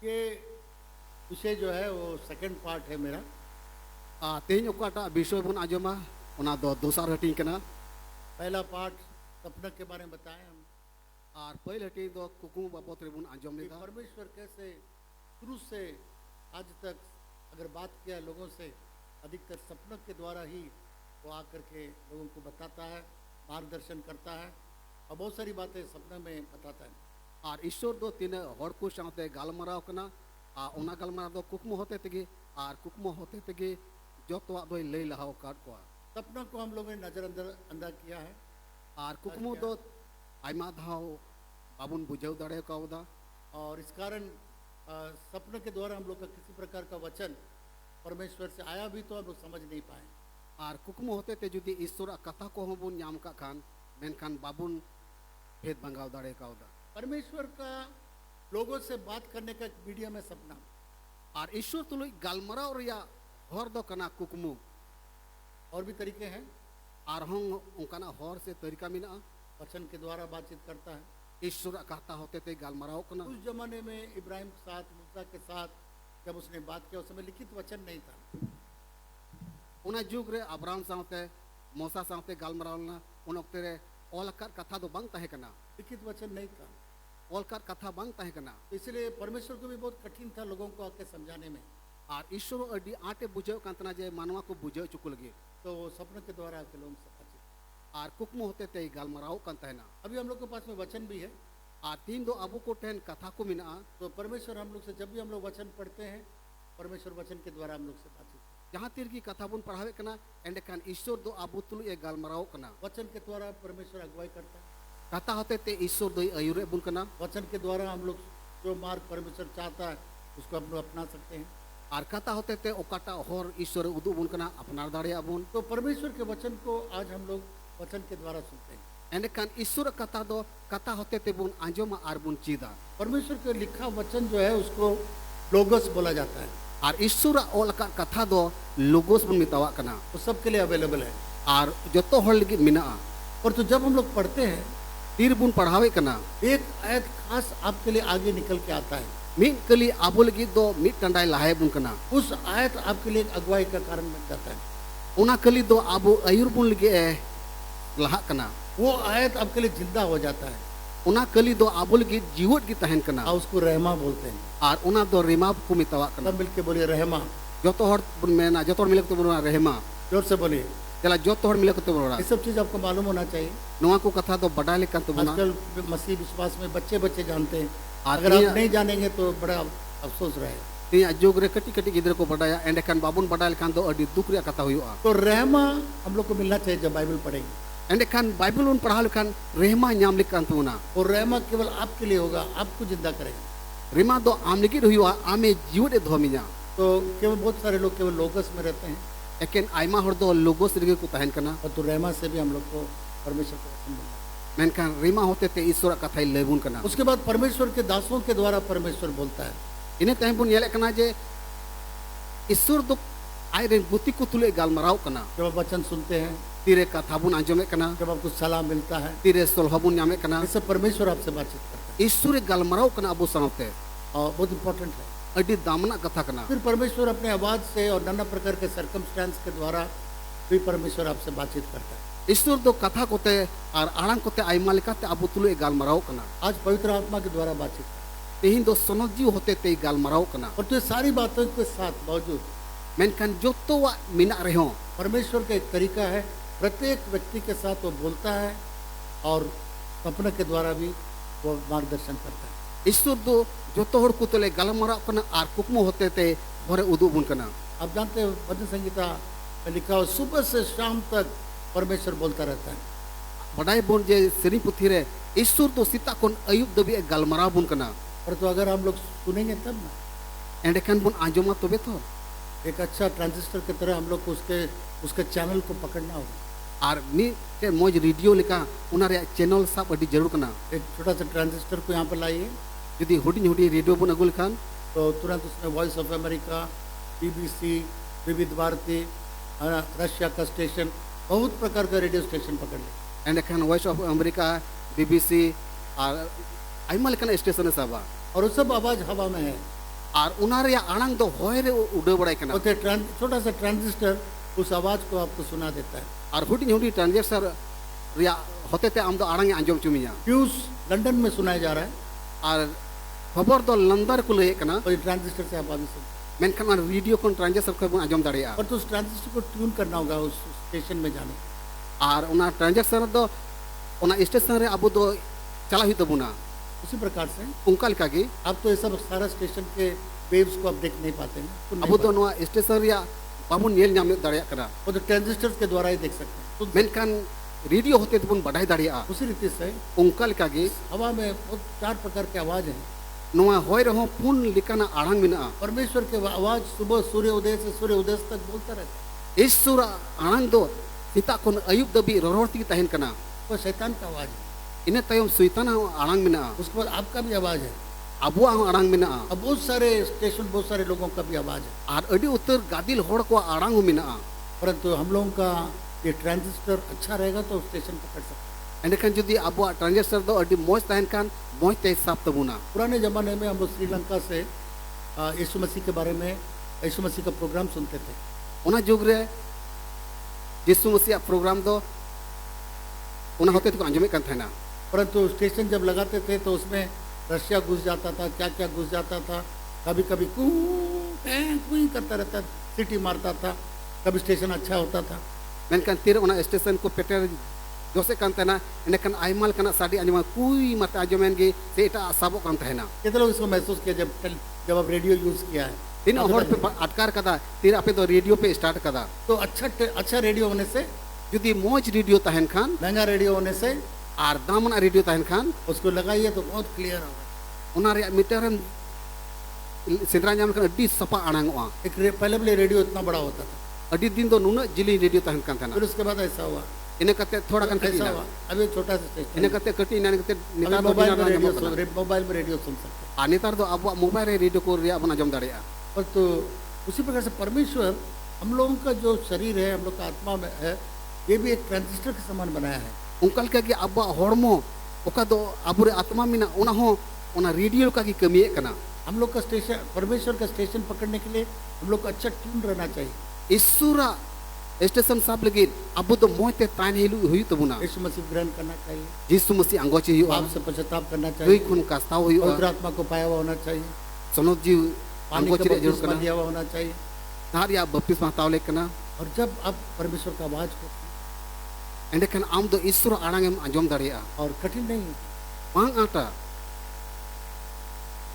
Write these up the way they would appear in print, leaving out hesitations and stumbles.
ये विषय जो है वो सेकंड पार्ट है मेरा। तेज ओकाटा विषय बन आजमा ओना दो दोसर हटिंग कना पहला पार्ट सपना के बारे में बताएं हम और पहले हटिंग दो कुकुम बाबत रे बन आजम कि लेगा परमेश्वर कैसे शुरू से आज तक अगर बात किया लोगों से अधिकतर सपनों के द्वारा ही वो आकर के लोगों को बताता है, मार्गदर्शन करता है और बहुत सारी बातें सपने में बताता है। और ईश्वर दो तीन हड़ को साथे गालमाराव कना ओना गालमाराव दो कुकमो होते तेगे और कुकमो होते तेगे जतवा दो लई लहाव काट को सपनों को हम लोगों ने नजरअंदाज किया है और कुकमो दो आयमा धाव बाबुन बुझाव दाड़े कावदा और इस कारण सपनों के द्वारा हम लोग का किसी प्रकार का वचन परमेश्वर से आया भी तो हम लोग समझ नहीं पाए। और कुकमो होते ते जुदी ईश्वर कथा को हम बुन नाम का खान मेनखान बाबुन भेद भंगाव दाड़े कावदा परमेश्वर का लोगों से बात करने का एक मीडियम है सपना। और ईश्वर तुलुई गालमाराव रिया हर दो कना कुकमु और भी तरीके हैं और हम उनका हर से तरीका मिना वचन के द्वारा बातचीत करता है। ईश्वर कहता होते थे गालमाराव कना उस जमाने में इब्राहिम के साथ मूसा के साथ जब उसने बात किया उस समय लिखित वचन नहीं था। उना जुग रे अब्राहम साथे मूसा साथे गालमाराव ना उन वक्त रे ओलकर कथा दो बंग तहे कना लिखित वचन नहीं था, ओलकर कथा बंग तहे कना इसलिए परमेश्वर को भी बहुत कठिन था लोगों को आके समझाने में। और ईश्वर अड्डी आटे बुझाव कांतना जे मानवा को बुझाव चुकुल गे तो वो सपनों के द्वारा आके लोगों से बातचीत। और कुकमो होते थे गालमाराव कांता है ना अभी हम लोग के पास में वचन भी है और तीन दो अबू को टेन कथा को मिना तो परमेश्वर हम लोग से जब भी हम लोग वचन पढ़ते हैं परमेश्वर वचन के द्वारा हम लोग से बातचीत जहाँ तीर की कथा बुन पढ़ावे कना एंडकान ईश्वर दो अबू तुलु ये गालमाराव कना वचन के द्वारा परमेश्वर अगुवाई करता है। कथा होते ते ईश्वर दो अयुरे बुन कना वचन के द्वारा हम लोग जो मार्ग परमेश्वर चाहता है उसको हम लोग अपना सकते हैं। और कथा होते ते ओकाटा हर ईश्वर उदु बुन कना अपनार दाड़े अबुन तो परमेश्वर के वचन को आज हम लोग वचन के द्वारा सुनते हैं। एंडकान ईश्वर कथा दो कथा होते ते बुन आंजोमा आर बुन चीदा परमेश्वर के लिखा वचन जो है उसको लोगोस बोला जाता है और ईश्वर ओल का कथा दो लोगोस बुन मितावा कना वो सबके लिए अवेलेबल है। और जतो हर लगी मिना और तो जब हम लोग पढ़ते हैं तीर बुन पढ़ावे कना एक आयत खास आपके लिए आगे निकल के आता है। मिन कली आबो लगी दो मिट टंडाई लाहे बुन कना उस आयत आपके लिए एक अगुवाई का कारण बन जाता है। उना कली दो आबो अयुर बुन लगी लहा कना वो आयत आपके लिए जिंदा हो जाता है। उना कली दो आबो लगी जीवट की तहन कना और उसको रहमा बोलते हैं। और उना दो रिमा को मितावा कना सब मिलके बोलिए रहमा। जतो हर मेना जतो मिले तो बोलना रहमा जोर से बोलिए। चला जतो हर मिले तो बोलना ये सब चीज आपको मालूम होना चाहिए। नोआ को कथा तो बड़ा लेकर तो बोलना आजकल मसीह विश्वास में बच्चे बच्चे जानते हैं। और अगर आप नहीं जानेंगे तो बड़ा अफसोस रहेगा। तीन जोग रे कटी कटी गिदर को बढ़ाया एंडकान बाबुन बढ़ा लेखान दो अडी दुख रे कथा हुआ तो रहमा हम लोग को मिलना चाहिए जब बाइबल पढ़ेंगे। एंडकान बाइबल उन पढ़ा लेखान रहमा नाम लिखान तो ना और रहमा केवल आपके लिए होगा, आपको जिंदा करेगा। रिमा दो आम लिखित हुआ आमे जीवट धोमिया तो केवल बहुत सारे लोग केवल लोगस में रहते हैं लेकिन आयमा हर दो लोगोस रिगे को तहन करना और तो रहमा से भी हम लोग को परमेश्वर को वचन मिलता है। मेनखान रिमा होते ते ईश्वर कथा लेबुन करना उसके बाद परमेश्वर के दासों के द्वारा परमेश्वर बोलता है। इन्हें तहन बुन येले करना जे ईश्वर दो आय रे गुति को तुले गालमाराव करना जब आप वचन सुनते हैं, तीरे कथा बुन आंजमे करना जब आपको सलाह मिलता है, तीरे सोलह बुन नामे करना ये सब परमेश्वर आपसे बातचीत करता है ईश्वर गालमाराव करना अबो साथे और बहुत इंपॉर्टेंट है। अडी दामना कथा करना फिर परमेश्वर अपने आवाज से और नाना प्रकार के सर्कमस्टेंस के द्वारा भी परमेश्वर आपसे बातचीत करता है। ईश्वर दो कथा कोते और आड़ांग कोते आयमा लेकाते अबो तुले गालमाराव करना आज पवित्र आत्मा के द्वारा बातचीत करता तेहिन दो सोनजीव होते ते गालमाराव करना है। और तो ये सारी बातों के साथ बावजूद मेनखान जोतो वा मिना रहो परमेश्वर का एक तरीका है, प्रत्येक व्यक्ति के साथ वो बोलता है और सपने के द्वारा भी वो मार्गदर्शन करता है। ईश्वर दो जोतो हर को तुले गालमाराव करना और कुकमो होते ते भरे उदु बुन करना आप जानते हैं भजन संगीता में लिखा हो सुबह से शाम तक परमेश्वर बोलता रहता है। बड़ाई बुन जे सिरी पुथी रे ईश्वर दो सीता कोन अयुब दबी गालमाराव बुन करना पर तो अगर हम लोग सुनेंगे तब ना एंडकान बुन आंजोमा तबे तो एक अच्छा ट्रांजिस्टर की तरह हम लोग को उसके चैनल को पकड़ना होगा। और मी ते मौज रेडियो लिखा उना रे चैनल सब अडी जरूर करना एक छोटा सा ट्रांजिस्टर को यहाँ पर लाइए यदि हुडी हुडी रेडियो बुन अगुल खान तो तुरंत उसमें वॉइस ऑफ अमेरिका, BBC, विविध भारती, रशिया का स्टेशन, बहुत प्रकार का रेडियो स्टेशन पकड़ ले। एंडकान वॉइस ऑफ अमेरिका BBC और आयमा लेखान स्टेशन है सब और वो सब आवाज हवा में है। आर उना रे आड़ांग दो होय रे उड़े बड़ाई कना होते छोटा सा ट्रांजिस्टर उस आवाज को आपको सुना देता है। आर हुडी हुडी ट्रांजिस्टर रे होते ते आम दो आड़ांग आंजम चुमिया न्यूज लंदन में सुनाया जा रहा है आर खबर दो लंदर को ले कना और ट्रांजिस्टर से आप आगे सुन, मेनखान और रेडियो को ट्रांजिस्टर को आंजम दाड़िया और तो उस ट्रांजिस्टर को ट्यून करना होगा उस स्टेशन में जाने। आर उना ट्रांजिस्टर दो उना स्टेशन रे अबो दो चला हुई तबुना उसी प्रकार से उनका लिखा की आप तो ये सब सारा स्टेशन के वेव्स को आप देख नहीं पाते हैं, सुन नहीं अबो दो पाते। नवा स्टेशन रे बाबू नेल नाम दाड़िया कना वो तो ट्रांजिस्टर के द्वारा ही देख सकते हैं। तो मेनखान रेडियो होते तबुन बढ़ाई दाड़िया उसी रीति से उनका लिखा की हवा में बहुत 4 प्रकार के आवाज हैं। नवा होय रहो पुन लिकाना आड़ांग मिना परमेश्वर के आवाज सुबह सूर्य उदय से सूर्य उदय तक बोलता रहता है। ईश्वर आड़ांग दो सीता कोन अयुब दबी रोरोती तहन कना वो शैतान का आवाज है। इने तयम सुइताना आड़ांग मिना उसके बाद आपका भी आवाज है। अबुआ आड़ांग मिना अब बहुत सारे स्टेशन बहुत सारे लोगों का भी आवाज है, आर अडी उत्तर गादिल होड़ को आड़ांग मिना परंतु हम लोगों का ये ट्रांजिस्टर अच्छा रहेगा तो स्टेशन पकड़ सकते हैं। एंडखान जुदी अबुआ ट्रांजिस्टर दो अडी मौज तहन कान मौज ते हिसाब तबुना पुराने जमाने में हम लोग श्रीलंका से यीशु मसीह के बारे में यीशु मसीह का प्रोग्राम सुनते थे। ओना जुग रे यीशु मसीह प्रोग्राम दो ओना होते तो अंजमे कान थेना परंतु स्टेशन जब लगाते थे तो उसमें रशिया घुस जाता था, क्या क्या घुस जाता था, कभी कभी कू करता रहता, सीटी मारता था, कभी स्टेशन अच्छा होता था। मेनकान तीर ओना स्टेशन को पेटर जोसे कान थेना एंडखान आइमाल काना साडी अंजमा कुई मत अंजमेन गे से एटा साबो कान थेना कितने लोग इसको महसूस किया जब आप रेडियो यूज किया है? तीन होड़ पे अटकार कदा तीर आपे तो रेडियो पे स्टार्ट कदा तो अच्छा रेडियो होने से, जुदी मौज रेडियो तहन खान महंगा रेडियो होने से आर दामना रेडियो तहन खान उसको लगाइए तो बहुत क्लियर होगा। ओना रे मीटर सिंद्रा जाम खान अड्डी सपा आड़ांगवा पहले रेडियो इतना बड़ा होता था, अड्डी दिन दो नुना जिली रेडियो तहन कान थेना फिर उसके बाद ऐसा हुआ, इने कते थोड़ा कान ऐसा कटिना हुआ, अभी छोटा सा स्टेशन इने कते कटी इने कते नितार दो मोबाइल बिना में रेडियो नाम सुन मोबाइल में रेडियो सुन सकते हैं। आ नितार दो अब मोबाइल रे रेडियो को रिया बना जम दाड़िया और तो उसी प्रकार से परमेश्वर हम लोगों का जो शरीर है, हम लोग का आत्मा में है, ये भी एक ट्रांजिस्टर के समान बनाया है। उनकल के कि अब हड़मो ओका दो अबुरे आत्मा मिना ओना हो ओना रेडियो का की कमी कना हम लोग का स्टेशन, परमेश्वर का स्टेशन पकड़ने के लिए हम लोग को अच्छा ट्यून रहना चाहिए। ईश्वरा स्टेशन साब लगी अब तो मोहते तान हिलु हुई तबुना यीशु मसीह ग्रहण करना चाहिए, यीशु मसीह अंगोची हुआ पाप से पश्चाताप करना दुई चाहिए, खुन कास्ताव हुआ पवित्र आत्मा को पाया हुआ होना चाहिए, सनोद जी पानी अंगोची का रे जरूर बपतिस्मा कना दिया हुआ होना चाहिए। तार या बपतिस्मा तावले कना और जब आप परमेश्वर का आवाज को एंडखान आम दो ईश्वर आड़ांग एम अंजम दाड़िया और कठिन नहीं है। मांग आटा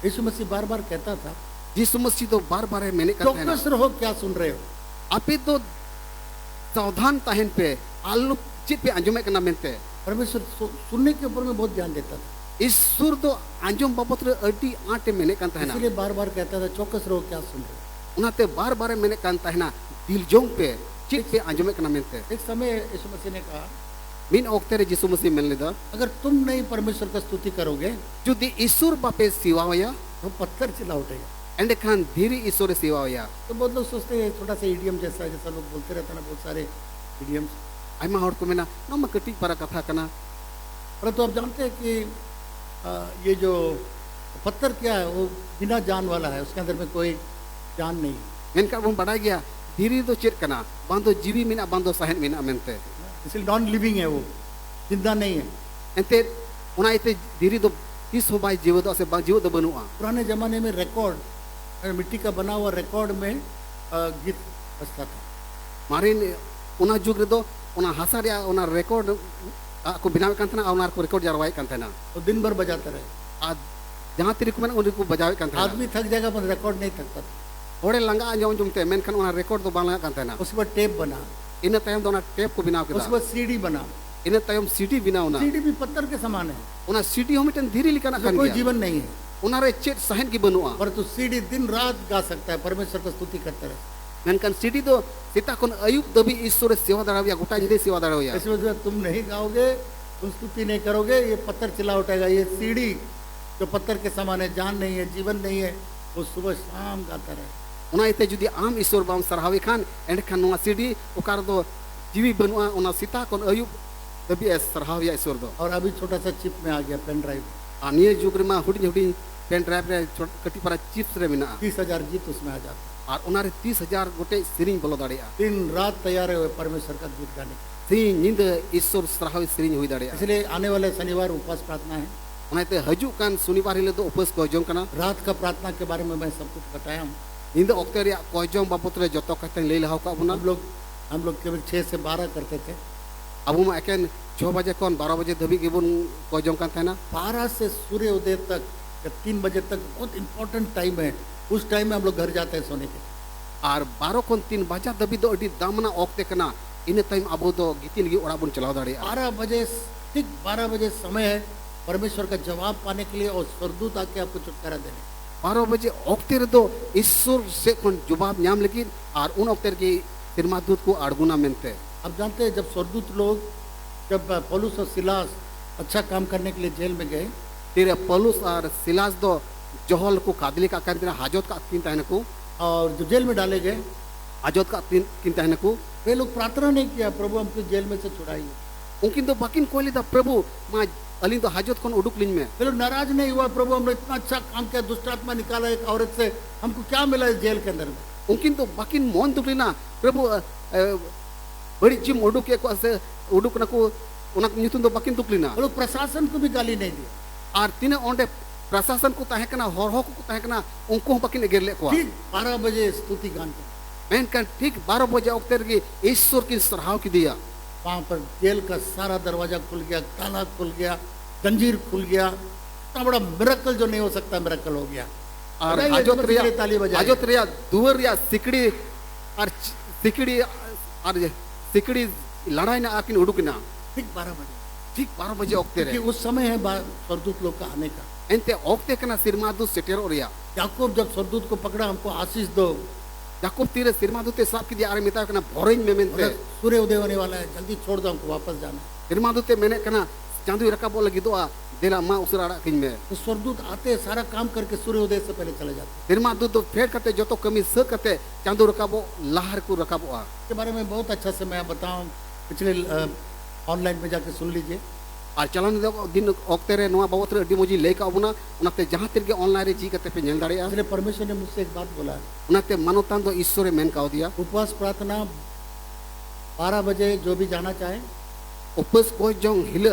यीशु मसीह बार बार कहता था, यीशु मसीह तो बार बार मैंने कहता है ना चौकस रहो क्या सुन रहे हो। आपे तो सावधान तहन पे आलू चित पे अंजमे कना मेनते परमेश्वर सुनने के ऊपर में बहुत ध्यान देता था, ईश्वर तो अंजम बाबत रे अड्डी आटे मैंने कहता है ना इसलिए बार बार कहता था चौकस रहो क्या सुन रहे हो। उनाते बार बार मैंने कहता है ना दिल जोंग पे चित पे अंजमे कना मेनते एक समय यीशु मसीह ने कहा, मिन ओक्ते रे यीशु मसीह मिलने दा अगर तुम नहीं परमेश्वर का स्तुति करोगे जुदी ईश्वर बापे सिवावया तो पत्थर चिल्ला उठेगा। एंडखान धीरे ईश्वर सिवावया तो बहुत लोग सोचते हैं थोड़ा सा इडियम जैसा लोग बोलते रहते हैं ना, बहुत सारे इडियम्स, आयमा हड़ को मेना नम कटी पर कथा कना परंतु आप जानते हैं कि ये जो पत्थर क्या है वो बिना जान वाला है, उसके अंदर में कोई जान नहीं है, मेनका बम बड़ा गया धीरे तो चेक कना बांधो जीवी मिना बांधो सहन मिना मेनते इसलिए नॉन लिविंग है, वो जिंदा नहीं है। एंते उना इते धीरे तो इस हो बाई जीव दो से जीव दो बनुआ पुराने जमाने में रिकॉर्ड मिट्टी का बना हुआ रिकॉर्ड में गीत बजता था। मारे उना जुग रे दो उना हासा रे उना रिकॉर्ड को बिना कान तना उना को रिकॉर्ड जरवाई कान तना तो दिन भर बजाते रहे, आ जहां तिरी को मैंने उनको बजावे कान तना आदमी थक जाएगा पर रिकॉर्ड नहीं थकता था। थोड़े लंगा अंजम जुमते मेनखान उना रिकॉर्ड तो बांगा कान तना उसके बाद टेप बना, इन तयम दोना टेप को बिना उसके केदा बाद सीडी बना। इन तयम सीडी बिना उना सीडी भी पत्थर के समान है, उना सीडी हो मिटन धीरे लिकाना उसमें कान कोई गया जीवन नहीं है, उना रे चेट सहन की बनुआ पर तो सीडी दिन रात गा सकता है, परमेश्वर का स्तुति करता रहे। मेनखान सीडी तो सीता कोन अयुब दबी ईश्वर सेवा दराविया गोटा जिदे सेवा दराविया इस वजह से तुम नहीं गाओगे, तुम स्तुति नहीं करोगे, ये पत्थर चिल्ला उठेगा। ये सीढ़ी जो पत्थर के समान है, जान नहीं है, जीवन नहीं है, वो सुबह शाम गाता रहे। उना इते जुदी आम ईश्वर बाम सरहावे खान एंडखान नुआ सीडी ओकार दो जीवी बनुआ उना सीता कोन अयुब दबी सरहाविया ईश्वर दो और अभी छोटा सा चिप में आ गया, पेन ड्राइव। आ निये जुग रे मा हुडी हुडी पेन ड्राइव रे कटी पारा चिप्स रे मेना 30,000 गीत उसमें आ जाता है। और उनारे 30,000 गोटे सिरिंग बोलो दाड़िया दिन रात तैयार है परमेश्वर का गीत गाने के। सिरिंग नींद ईश्वर सराहवी सिरिंग हुई दाड़िया इसलिए आने वाले शनिवार उपवास प्रार्थना है। उनाते हजू कान शनिवार हिले दो उपवास को जों कना रात का प्रार्थना के बारे में मैं सब कुछ बताया हूँ। नींद ओक्ते रे को जों बाबत रे जतो कते ले लहाव का बुना हम लोग केवल 6 से 12 करते थे। अबु मा एकेन 6 बजे कोन 12 बजे धबी गेबुन को जों कान थाना 12 से सूर्य उदय तक या 3 बजे तक बहुत इंपॉर्टेंट टाइम है। उस टाइम में हम लोग घर जाते हैं सोने के। और 12 कोन 3 बजा दबी दो अडी दामना ओक्ते कना इन टाइम अबो दो गीतिन गी ओड़ा बुन चलाव दाड़िया 12 बजे ठीक 12 बजे समय है परमेश्वर का जवाब पाने के लिए और स्वर्गदूत आके आपको छुटकारा देने। 12 बजे ओक्ते रे दो ईश्वर से कोन जवाब न्याम लेकिन और उन ओक्ते की सिरमा दूत को अड़गुना मेनते अब जानते हैं जब स्वर्गदूत लोग जब पौलुस और सिलास अच्छा काम करने के लिए जेल में गए तेरे पौलुस और सिलास दो जोहल को कादली का कहते हाजत का तीन तहन को और जो जेल में डाले गए हाजत का तीन तहन को वे लोग प्रार्थना नहीं किया प्रभु हमको जेल में से छुड़ाइए। उनकी तो बाकिन कोई था प्रभु माँ अली तो हाजत कौन उड़ुक लिन में वे लोग नाराज नहीं हुआ प्रभु हमने इतना अच्छा काम किया दुष्ट आत्मा निकाला एक औरत से हमको क्या मिला इस जेल के अंदर में। उनकी तो बाकिन मोहन दुखलिना प्रभु बड़ी जिम उड़ुक एक से उड़ुक न को उनक नितुन तो बाकिन दुखलिना वो लोग प्रशासन को भी गाली नहीं दिया। और तीन ओंडे प्रशासन को ताहे कना हर हो को ताहे कना उनको बाकिन गिरले को ठीक 12 बजे स्तुति गान कर मैन का ठीक 12 बजे ओक्तेर की ईश्वर की सराहना की दिया। वहाँ पर जेल का सारा दरवाजा खुल गया ताला खुल गया जंजीर खुल गया। इतना बड़ा मिरेकल जो नहीं हो सकता मिरेकल हो गया। और हाजत रिया दुवर रिया सिकड़ी और सिकड़ी लड़ाई ना आकिन उड़ुकना ठीक 12 बजे ओक्ते रे उस समय है स्वर्गदूत लोग का आने का। एंते ओक्ते कना सिरमादू सेटेर ओरिया याकूब जब स्वर्गदूत को पकड़ा हमको आशीष दो याकूब तीरे सिरमादू ते साफ की दिया आरे मिता कना भोरेन में मेनते सूर्य उदय होने वाला है जल्दी छोड़ दो हमको वापस जाना। सिरमादू ते मैंने कना चांदू रखा बोल लगी दो देला मां उसराड़ा किन में तो स्वर्गदूत आते सारा काम करके सूर्य उदय से पहले चले जाते। सिरमादू तो फेर करते जो तो कमी स करते चांदू रकाबो लहर को रकाबो के बारे में बहुत अच्छा से मैं बताऊं पिछले ऑनलाइन में जाके सुन लीजिए। और चलन दिन ओक्ते रे नवा बाबत रे अडी मोजी लेका अबुना उनाते जहां तिरगे ऑनलाइन रे जी करते पे नेल दाड़िया इसलिए परमेश्वर ने मुझसे एक बात बोला उनाते मानवतान तो ईश्वर मेन का दिया उपवास प्रार्थना 12 बजे जो भी जाना चाहे उपवास को जो हिल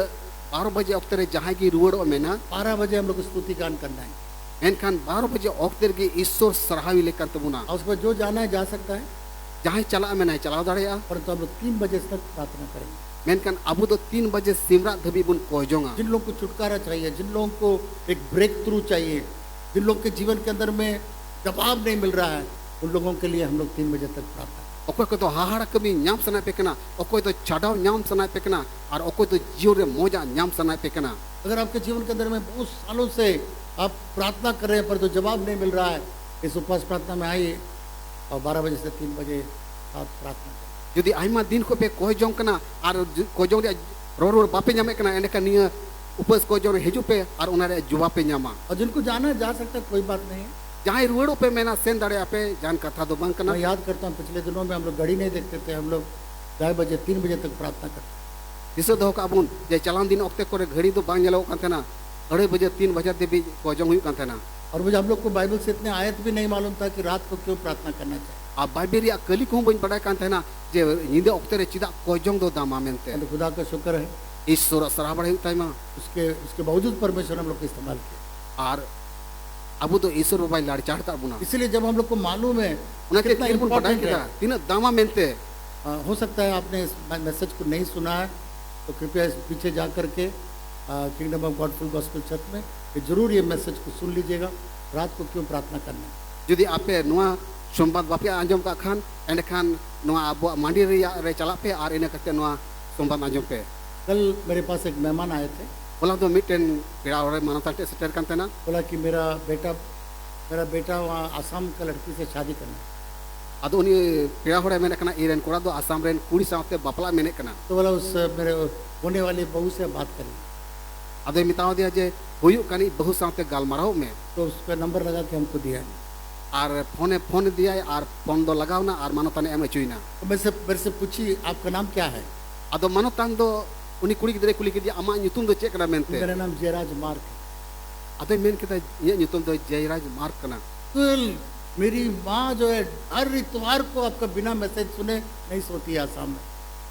12 बजे ओक्ते रे जहां की रुवड़ मेना 12 बजे हम लोग स्तुति गान करना है। एनखान 12 बजे ओक्ते रे ईश्वर सराहवी लेकर तबुना और उसको जो जाना है जा सकता है जहां चला में नहीं चलाव दाड़िया परंतु हम लोग 3 बजे तक प्रार्थना करेंगे। मेनकान अबू तो 3 बजे सिमरा धबी बुन कोजोंगा जिन लोगों को छुटकारा चाहिए जिन लोगों को एक ब्रेक थ्रू चाहिए जिन लोगों के जीवन के अंदर में जवाब नहीं मिल रहा है उन लोगों के लिए हम लोग 3 बजे तक प्रार्थना ओकोय को तो हाहाड़ा कमी न्याम सना पे कना ओकोय तो चढ़ाव न्याम सना पे कना और ओकोय तो जीव रे मोजा न्याम सना पे कना। अगर आपके जीवन के अंदर में बहुत सालों से आप प्रार्थना कर रहे हैं पर तो जवाब नहीं मिल रहा है इस उपवास प्रार्थना में आइए और 12 बजे से 3 बजे आप प्रार्थना करें। यदि आयमा दिन को पे कोई जों कना और कोई जों रो बापे न्यामे कना एंड का निया उपवास कोई जों हेजु पे और उनारे जुवा पे न्यामा और जिनको जाना है जा सकता है कोई बात नहीं है। जहां रुवड़ो पे मैंने सेन दाड़े पे जान कथा दो बंक करना। मैं याद करता हूँ पिछले दिनों में हम लोग घड़ी नहीं देखते थे हम लोग 2 बजे 3 बजे तक प्रार्थना करते दिसो दो का बुन जे चलान दिन ओक्ते करे घड़ी तो बांग जलाओ कान थेना 2:30 बजे 3 बजे देवी कोजों हुई कान थेना। और मुझे हम लोग को बाइबल से इतने आयत भी नहीं मालूम था कि रात को क्यों प्रार्थना करना चाहिए। आ बाइबल या कली को बन पड़ा कान थेना जे निंदे ओक्ते रे चिदा कोजों दो दामा मेनते तो खुदा का शुक्र है ईश्वर सराबड़ हुई ताइमा उसके बावजूद परमेश्वर हम लोग को इस्तेमाल किया और अबू तो ईश्वर बाबा लाड़ चाहता बुना। इसलिए जब हम लोग को मालूम है उनके कितना तीन इम्पोर्टेंट है तीन दामा मेनते हो सकता है आपने इस मैसेज को नहीं सुना है तो कृपया इस पीछे जा करके kingdom of God full gospel church में जरूर ये मैसेज को सुन लीजिएगा रात को क्यों प्रार्थना करना है। यदि आपे नुआ सोमबार बापे आंजम का खान एंड खान नुआ अब मांडी रे चला पे और इने करते नुआ सोमबार आंजम पे। कल मेरे पास एक मेहमान आए थे बोला तो मिटेन पेड़ा और मानवता सेटर करते ना बोला कि मेरा बेटा वहाँ आसाम का लड़की से शादी करना है। अदो उनी पेड़ा होड़े मेने कना इरेन कोड़ा दो आसाम रेन कुड़ी साथे बापला मेने कना तो बोला उस मेरे होने वाली बहू से बात करें। अदो मिताव दिया जे हुयु कनी बहु साथे गालमाराव में तो उस पर नंबर लगा के हमको दिया और फोन दिया और फोन दो लगाव ना और मानवता ने एम चुईना। तो मेरे से पूछी आपका नाम क्या है। अदो मानवता दो उनी कुड़ी गिदरे कुली के दिया अमा नुतुम दो चेक करा मेनते मेरा नाम जयराज मार्क ᱟᱫᱚᱭ ᱢᱮᱱ ᱠᱮᱫᱟ ᱤᱧᱟᱹᱜ ᱧᱩᱛᱩᱢ ᱫᱚ ᱡᱚᱭᱨᱟᱡᱽ ᱢᱟᱨᱠ ᱠᱟᱱᱟ कल मेरी माँ जो है हर इतवार को आपका बिना मैसेज सुने नहीं सोती है आसाम में।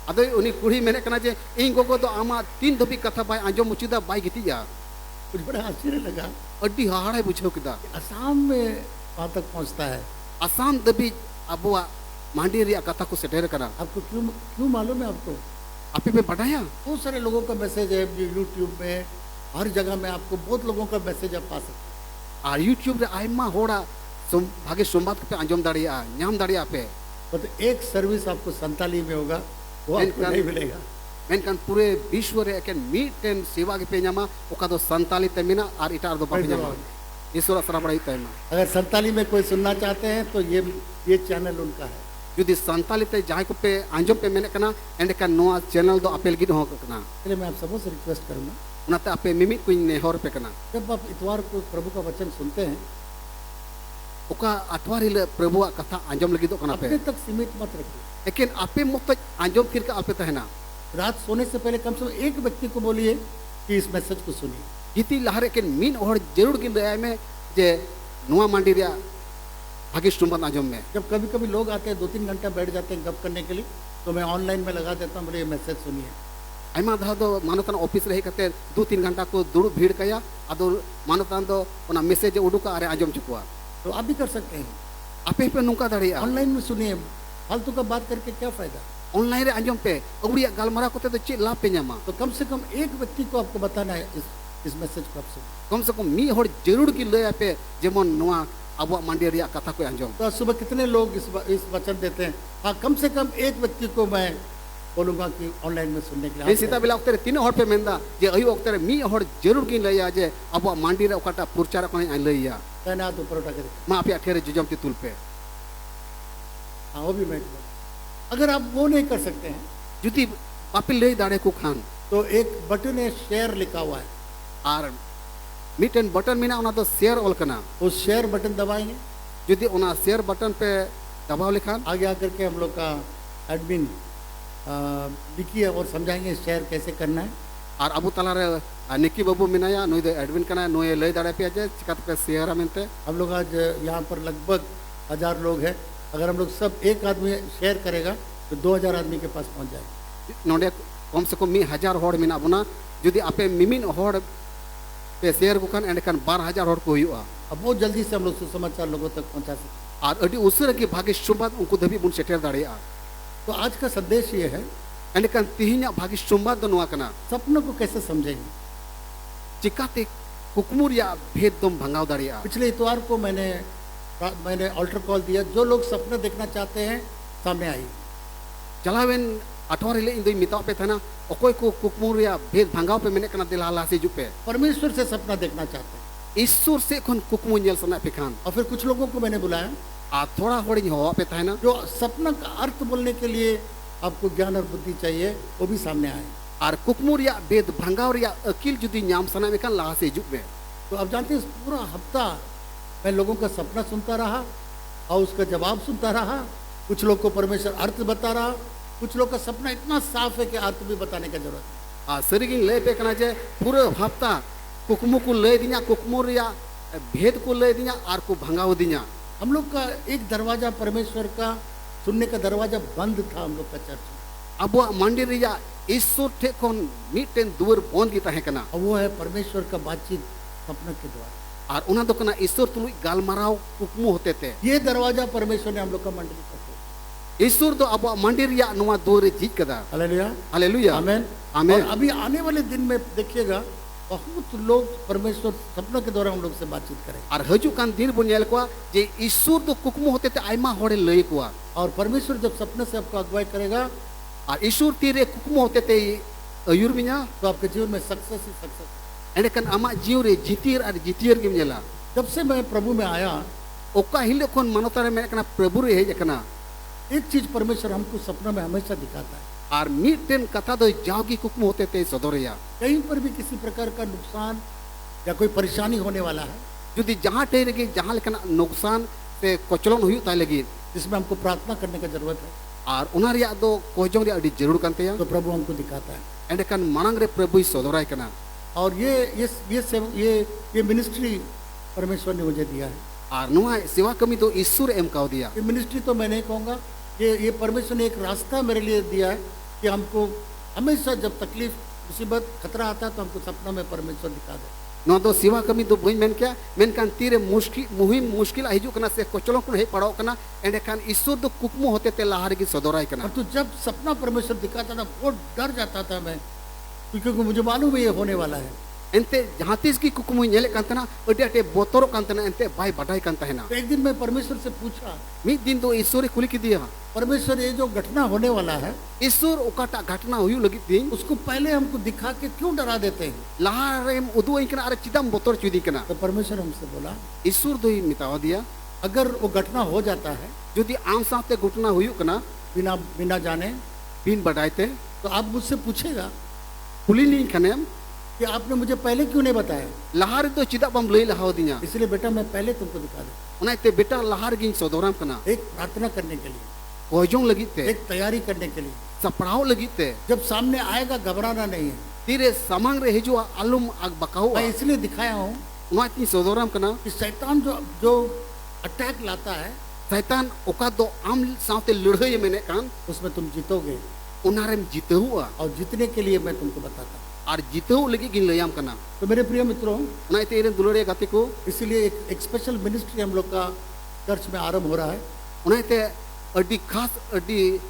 ᱟᱫᱚ ᱩᱱᱤ ᱠᱩᱲᱤ ᱢᱮᱱᱮᱫ ᱠᱟᱱᱟ ᱡᱮ ᱤᱧ ᱜᱚᱜᱚ ᱫᱚ ᱟᱢᱟᱜ ᱛᱤᱱ ᱫᱷᱟᱹᱵᱤᱡ ᱠᱟᱛᱷᱟ ᱵᱟᱭ ᱟᱸᱡᱚᱢ ᱢᱩᱪᱟᱹᱫᱟ ᱵᱟᱭ ᱜᱤᱛᱤᱡᱼᱟ कुछ बड़ा आश्चर्य लगा, ᱟᱹᱰᱤ ᱦᱟᱦᱟᱲᱟᱭ ᱵᱩᱡᱷᱟᱹᱣ ᱠᱮᱫᱟ आसाम में वहाँ तक पहुँचता है। ᱟᱥᱟᱢ ᱫᱷᱟᱹᱵᱤᱡ ᱟᱵᱚᱣᱟᱜ ᱢᱟᱸᱰᱤ ᱨᱮᱭᱟᱜ ᱠᱟᱛᱷᱟ ᱠᱚ ᱥᱮᱴᱮᱨ ᱠᱟᱱᱟ आपको क्यों क्यों मालूम है आपको? ᱟᱯᱮ ᱯᱮ ᱵᱟᱰᱟᱭᱟ बहुत सारे लोगों का मैसेज है यूट्यूब में, हर जगह में आपको बहुत लोगों का मैसेज आप पा सकते हैं। ᱟᱨ ᱤᱭᱩᱴᱩᱵᱽ ᱨᱮ ᱟᱭᱢᱟ ᱦᱚᱲᱟᱜ ᱵᱷᱟᱜᱮ ᱥᱚᱢᱵᱟᱫ ᱠᱚᱯᱮ ᱟᱸᱡᱚᱢ ᱫᱟᱲᱮᱭᱟᱜᱼᱟ ᱧᱟᱢ ᱫᱟᱲᱮᱭᱟᱜᱼᱟ ᱯᱮ तो एक सर्विस आपको संताली में होगा, वो आपको इनका- नहीं मिलेगा। ᱢᱮᱱᱠᱷᱟᱱ ᱯᱩᱨᱟᱹ ᱵᱤᱥᱣᱚ ᱨᱮ ᱮᱠᱮᱱ ᱢᱤᱫᱴᱮᱱ ᱥᱮᱵᱟ ᱜᱮᱯᱮ ᱧᱟᱢᱟ ᱚᱠᱟ ᱫᱚ ᱥᱟᱱᱛᱟᱞᱤ ᱛᱮ ᱢᱮᱱᱟᱜ ᱟᱨ ᱮᱴᱟᱜ ᱨᱮᱫᱚ ᱵᱟᱯᱮ Praise the ᱧᱟᱢᱟ Lord. ᱤᱥᱣᱚᱨᱟᱜ ᱥᱟᱨᱟ ᱵᱟᱲᱟᱭ ᱛᱟᱭᱢᱟ अगर संताली में कोई सुनना चाहते हैं तो ये चैनल उनका है। ᱡᱩᱫᱤ ᱥᱟᱱᱛᱟᱞᱤ ᱛᱮ ᱡᱟᱦᱟᱸᱭ ᱠᱚᱯᱮ ᱟᱸᱡᱚᱢ ᱯᱮ ᱢᱮᱱᱮᱫ ᱠᱟᱱᱟ ᱮᱸᱰᱮᱠᱷᱟन ᱱᱚᱣᱟ ᱪᱮᱱᱮᱞ ᱫᱚ ᱟᱯᱮ ᱞᱟᱹᱜᱤᱫ ᱦᱚᱸ ᱠᱟᱱᱟ इसलिए मैं आप सबों से रिक्वेस्ट करूंगा, ᱚᱱᱟᱛᱮ ᱟᱯᱮ ᱢᱤᱢᱤᱫ ᱠᱚᱧ ᱱᱮᱦᱚᱨ ᱯᱮ ᱠᱟᱱᱟ जब आप इतवार को प्रभु का वचन सुनते हैं, ᱚᱠᱟ ᱟᱴᱷᱣᱟᱨ ᱦᱤᱞᱳᱜ ᱯᱨᱚᱵᱷᱩᱣᱟᱜ ᱠᱟᱛᱷᱟ ᱟᱸᱡᱚᱢ ᱞᱟᱹᱜᱤᱫᱚᱜ ᱠᱟᱱᱟ ᱯᱮ अपने तक सीमित मत रखिए। ᱮᱠᱮᱱ ᱟᱯᱮ ᱢᱚᱛᱚ ᱟᱸᱡᱚᱢ ᱛᱷᱤᱨ ᱠᱟᱜ ᱟᱯᱮ ᱛᱟᱦᱮᱱᱟ रात सोने से पहले कम से कम एक व्यक्ति को बोलिए कि इस मैसेज को सुनिए। ᱜᱤᱛᱤᱡ ᱞᱟᱦᱟᱨᱮ ᱮᱠᱮᱱ ᱢᱤᱫ ᱦᱚᱲ ᱡᱟᱹᱨᱩᱲ ᱜᱮ ᱞᱟᱹᱭᱟᱭ ᱢᱮ ᱡᱮ ᱱᱚᱣᱟ ᱢᱟᱸᱰᱤ ᱨᱮᱭᱟᱜ ᱵᱷᱟᱜᱮ ᱥᱚᱢᱵᱟᱫ ᱟᱸᱡᱚᱢ ᱢᱮ जब कभी कभी लोग आते हैं 2-3 घंटा बैठ जाते हैं गप करने के लिए, तो मैं ऑनलाइन में लगा देता हूँ, बोले ये मैसेज सुनिए। ᱟᱭᱢᱟ ᱫᱷᱟᱣ ᱫᱚ ᱢᱟᱱᱚᱛᱟᱱ ᱚᱯᱷᱤᱥ ᱨᱮ ᱦᱮᱡ ᱠᱟᱛᱮ 2-3 ᱜᱷᱚᱱᱴᱟ ᱠᱚ ᱫᱩᱲᱩᱵ ᱵᱷᱤᱲ ᱠᱟᱭᱟ ᱟᱫᱚ ᱢᱟᱱᱚᱛᱟᱱ ᱫᱚ ᱚᱱᱟ ᱢᱮᱥᱮᱡ ᱩᱰᱩᱠᱟ ᱟᱨ ᱟᱸᱡᱚᱢ ᱦᱚᱪᱚ ᱠᱚᱣᱟ तो आप भी कर सकते हैं, ᱟᱯᱮ ᱦᱚᱸᱯᱮ ᱱᱚᱝᱠᱟ ᱫᱟᱲᱮᱭᱟᱜᱼᱟ ऑनलाइन में सुनिए। फालतू का बात करके क्या फायदा? ᱚᱱᱞᱟᱭᱤᱱ ᱨᱮ ᱟᱸᱡᱚᱢ ᱯᱮ ᱟᱹᱣᱲᱤᱭᱟᱜ ᱜᱟᱞᱢᱟᱨᱟᱣ ᱠᱟᱛᱮ ᱫᱚ ᱪᱮᱫ ᱞᱟᱵᱷ ᱯᱮ ᱧᱟᱢᱟ तो कम से कम एक व्यक्ति को आपको बताना है इस मैसेज को आप सुनिए। कम से कम ᱢᱤᱫ ᱦᱚᱲ ᱡᱟᱹᱨᱩᱲ ᱜᱮ ᱞᱟᱹᱭ ᱟᱯᱮ ᱡᱮᱢᱚᱱ ᱱᱚᱣᱟ ᱟᱵᱚᱣᱟᱜ ᱢᱟᱸᱰᱤ ᱨᱮᱭᱟᱜ ᱠᱟᱛᱷᱟ ᱠᱚ ᱟᱸᱡᱚᱢ तो आज सुबह कितने लोग इस वचन देते हैं? हाँ, कम से कम एक व्यक्ति को मैं बोलूंगा कि ऑनलाइन में सुनने के लिए ᱛᱮᱦᱮᱧ ᱥᱮᱛᱟᱜ ᱵᱮᱞᱟ ᱚᱠᱛᱮ ᱨᱮ ᱛᱤᱱᱟᱹᱜ ᱦᱚᱲ ᱯᱮ ᱢᱮᱱᱫᱟ ᱡᱮ ᱟᱹᱭᱩᱵ ᱚᱠᱛᱮ ᱨᱮ ᱢᱤᱫ ᱦᱚᱲ ᱡᱟᱹᱨᱩᱲ ᱜᱤᱧ ᱞᱟᱹᱭᱟ ᱡᱮ ᱟᱵᱚᱣᱟᱜ ᱢᱟᱸᱰᱤ ᱨᱮ ᱚᱠᱟᱴᱟᱜ ᱯᱨᱚᱪᱟᱨᱚᱜ ᱠᱟᱱᱟ ᱞᱟᱹᱭᱟ कहना हाथ ऊपर उठा के देखिए। ᱢᱟ ᱟᱯᱮᱭᱟᱜ ᱴᱷᱮᱱ ᱨᱮ ᱡᱚᱡᱚᱢ ᱛᱤ ᱛᱩᱞ ᱯᱮ हाँ, वो भी मैं बोलूंगा। अगर आप वो नहीं कर सकते हैं ᱡᱩᱫᱤ ᱵᱟᱯᱮ ᱞᱟᱹᱭ ᱫᱟᱲᱮ ᱠᱚ ᱠᱷᱟᱱ तो एक बटन है शेयर लिखा हुआ है, ᱟᱨ ᱢᱤᱫᱴᱮᱱ ᱵᱟᱴᱚᱱ ᱢᱮᱱᱟᱜᱼᱟ ᱚᱱᱟ ᱫᱚ শেয়ার ᱚᱞ ᱠᱟᱱᱟ उस शेयर बटन दबाएंगे, ᱡᱩᱫᱤ ᱚᱱᱟ শেয়ার বাটন पे दबाव ᱞᱮᱠᱷᱟᱱ आगे आकर के हम लोग का एडमिन लिखिए और समझाएंगे शेयर कैसे करना है। ᱟᱨ ᱟᱵᱚ ᱛᱟᱞᱟᱨᱮ ᱱᱤᱠᱤ ᱵᱟᱹᱵᱩ ᱢᱮᱱᱟᱭᱟ ᱱᱩᱭ ᱫᱚ ᱮᱰᱢᱤᱱ ᱠᱟᱱᱟᱭ ᱱᱩᱭ ᱞᱟᱹᱭ ᱫᱟᱲᱮ ᱯᱮᱭᱟ ᱡᱮ ᱪᱤᱠᱟᱹᱛᱮᱯᱮ শেয়াᱨᱟ ᱢᱮᱱᱛᱮ हम लोग आज यहाँ पर लगभग 1000 लोग हैं। अगर हम लोग सब एक आदमी शेयर करेगा तो 2000 आदमी के पास पहुँच जाएगा। ᱱᱚᱰᱮ ᱠᱚᱢ ᱥᱮ ᱠᱚᱢ 1000 ᱦᱚᱲ ᱢᱮᱱᱟᱜ ᱵᱚᱱᱟ ᱡᱩᱫि ᱟᱯᱮ ᱢᱤᱢᱤᱫ ᱦᱚᱲ ᱯᱮ শেয়ার ᱠᱚ ᱠᱷᱟᱱ एंडᱮᱠᱷᱟᱱ 12000 ᱦᱚᱲ ᱠᱚ ᱦᱩᱭᱩᱜᱼᱟ अब बहुत जल्दी से हम लोग सुसमाचार लोगों तक पहुँचा सकते हैं। ᱟᱨ ᱟᱹᱰᱤ ᱩᱥᱟᱹᱨᱟ ᱜᱮ ᱵᱷᱟᱜᱮ ᱥᱚᱢᱵᱟᱫ ᱩᱱᱠᱩ ᱫᱷᱟᱹᱵᱤᱡ ᱵᱚᱱ ᱥᱮᱴᱮᱨ ᱫᱟᱲᱮᱭᱟᱜᱼᱟ तो आज का संदेश ये है, एंडᱮᱠᱷᱟᱱ ᱛᱮᱦᱮᱧᱟᱜ ᱵᱷᱟᱜᱮ ᱥᱚᱢᱵᱟᱫ ᱫᱚ ᱱᱚᱣᱟ ᱠᱟᱱᱟ सपनों को कैसे समझेंगे। ᱪᱤᱠᱟᱹᱛᱮ ᱠᱩᱠᱢᱩ ᱨᱮᱭᱟᱜ ᱵᱷᱮᱫ ᱫᱚᱢ ᱵᱷᱟঙᱟᱣ दाड़िया पिछले इतवार को मैंने ऑल्टर कॉल दिया, जो लोग सपने देखना चाहते हैं सामने आइए। चलावेन अठवार हिल इन दोई मिताव पे थाना अकोय को कुकमु रिया भेद भांगाव पे मेने कना दिला ला से जुपे परमेश्वर से सपना देखना चाहते हैं। ईश्वर से कोन कुकमु नेल सना पे खान और फिर कुछ लोगों को मैंने बुलाया आ थोड़ा होड़ी हो पे थाना जो सपना का अर्थ बोलने के लिए आपको ज्ञान और बुद्धि चाहिए, वो भी सामने आए। आर कुकमु रिया भेद भांगाव रिया अकिल जुदी न्याम सना में खान ला से जुपे तो आप जानते हैं, इस पूरा हफ्ता मैं लोगों का सपना सुनता रहा और उसका जवाब सुनता रहा। कुछ लोग को परमेश्वर अर्थ बता रहा, कुछ लोग का सपना इतना साफ है कि अर्थ भी बताने का जरूरत है। आ सरीगिन ले पे कना जे पूरा हफ्ता कुकमु को ले दिया कुकमु रिया भेद को ले दिया आर को भांगाव दिया। हम लोग का एक दरवाजा परमेश्वर का सुनने का दरवाजा बंद था हम लोग का चर्च में, अब मंडी रिया ईश्वर ठे कोन मीटेन दुवर बंद की तहे कना और वो है परमेश्वर का बातचीत सपना के द्वारा। आर उना दो कना ईश्वर तुलु गालमाराव कुकमु होते थे ये दरवाजा परमेश्वर ने हम लोग का मंडली का खोला। ईश्वर तो अब मंडी रिया नुआ दूर झीक कदा हालेलुया, हालेलुया आमेन, आमेन। और अभी आने वाले दिन में देखिएगा बहुत लोग परमेश्वर सपनों के द्वारा हम लोग से बातचीत करेंगे। और हजू कान दिन बुन नेल कोआ जे ईश्वर तो कुकमु होते थे आइमा होड़े लई कोआ और परमेश्वर जब सपने से आपको अगुवाई करेगा और ईश्वर तीरे कुकमु होते थे अयुर मिया तो आपके जीवन में सक्सेस ही सक्सेस। एंड कन अमा जीव रे जितियर और जितियर के मिला जब से मैं प्रभु में आया, ओका हिले कोन मनोतारे में कना प्रभु रे हे कना एक चीज परमेश्वर हमको सपनों में हमेशा दिखाता है। और मीटेन कथा दो जागी कुकमु होते थे सदोरिया कहीं पर भी किसी प्रकार का नुकसान या कोई परेशानी होने वाला है जुदी जहां टेर के जहां लेकना नुकसान से कोचलन हुई ताई लगी जिसमें हमको प्रार्थना करने की जरूरत है, और उना रिया दो कोजों रे अडी जरूर कानते तो प्रभु हमको दिखाता है। एंड कन मांग रे प्रभु सदोराय कना और ये मिनिस्ट्री परमेश्वर ने मुझे दिया है। Ar noa sewa kami do Isur em kau dia. ये मिनिस्ट्री तो मैं नहीं कहूँगा, ये परमेश्वर ने एक रास्ता मेरे लिए दिया है कि हमको हमेशा जब तकलीफ मुसीबत खतरा आता है तो हमको सपना में परमेश्वर दिखा दे। Noa do sewa kami do bain men kya men kan tire muskil hiju kana se kocolong kun hei padao kana ende kan Isur do kukmu hote te lahar gi sodorai kana. और तो जब सपना परमेश्वर दिखाता था बहुत डर जाता था मैं, क्योंकि मुझे मालूम है ये होने वाला है। Ente jahatis ki kukmu nyele kan tana ode ate botoro kan tana ente bai badai kan tahena. तो एक दिन मैं परमेश्वर से पूछा, Mid din do Isur kuli ki dia. परमेश्वर ये जो घटना होने वाला है Isur okata ghatna huyu lagi din उसको पहले हमको दिखा के क्यों डरा देते हैं? lahar em udu ai kana are chidam botor chudi kana. तो परमेश्वर हमसे बोला, Isur do mitawa dia अगर वो घटना हो जाता है jodi am saate gutna huyu kana बिना बिना जाने, bin badai te तो आप मुझसे पूछेगा kuli ni kanem कि आपने मुझे पहले क्यों नहीं बताया? lahar do chida bam lei lahau dinya. इसलिए बेटा मैं पहले तुमको दिखा दूं, Ona te beta lahar gin sodoram kana एक प्रार्थना करने के लिए, kojong lagi te एक तैयारी करने के लिए। saprao lagi te जब सामने आएगा घबराना नहीं है। tire samang re hiju alum ag bakau मैं इसलिए दिखाया हूँ ona ti sodoram kana कि शैतान जो अटैक लाता है Saitan oka do am saute lurhai mene kan उसमें तुम जीतोगे, onarem jitehua और जीतने के लिए मैं तुमको बताता हूँ। ar jitehu lagi gin layam kana. तो मेरे प्रिय मित्रों, Ona ite iren dulore gati ko इसीलिए एक स्पेशल मिनिस्ट्री हम लोग का चर्च में आरंभ हो रहा है। ona ite adi khas adi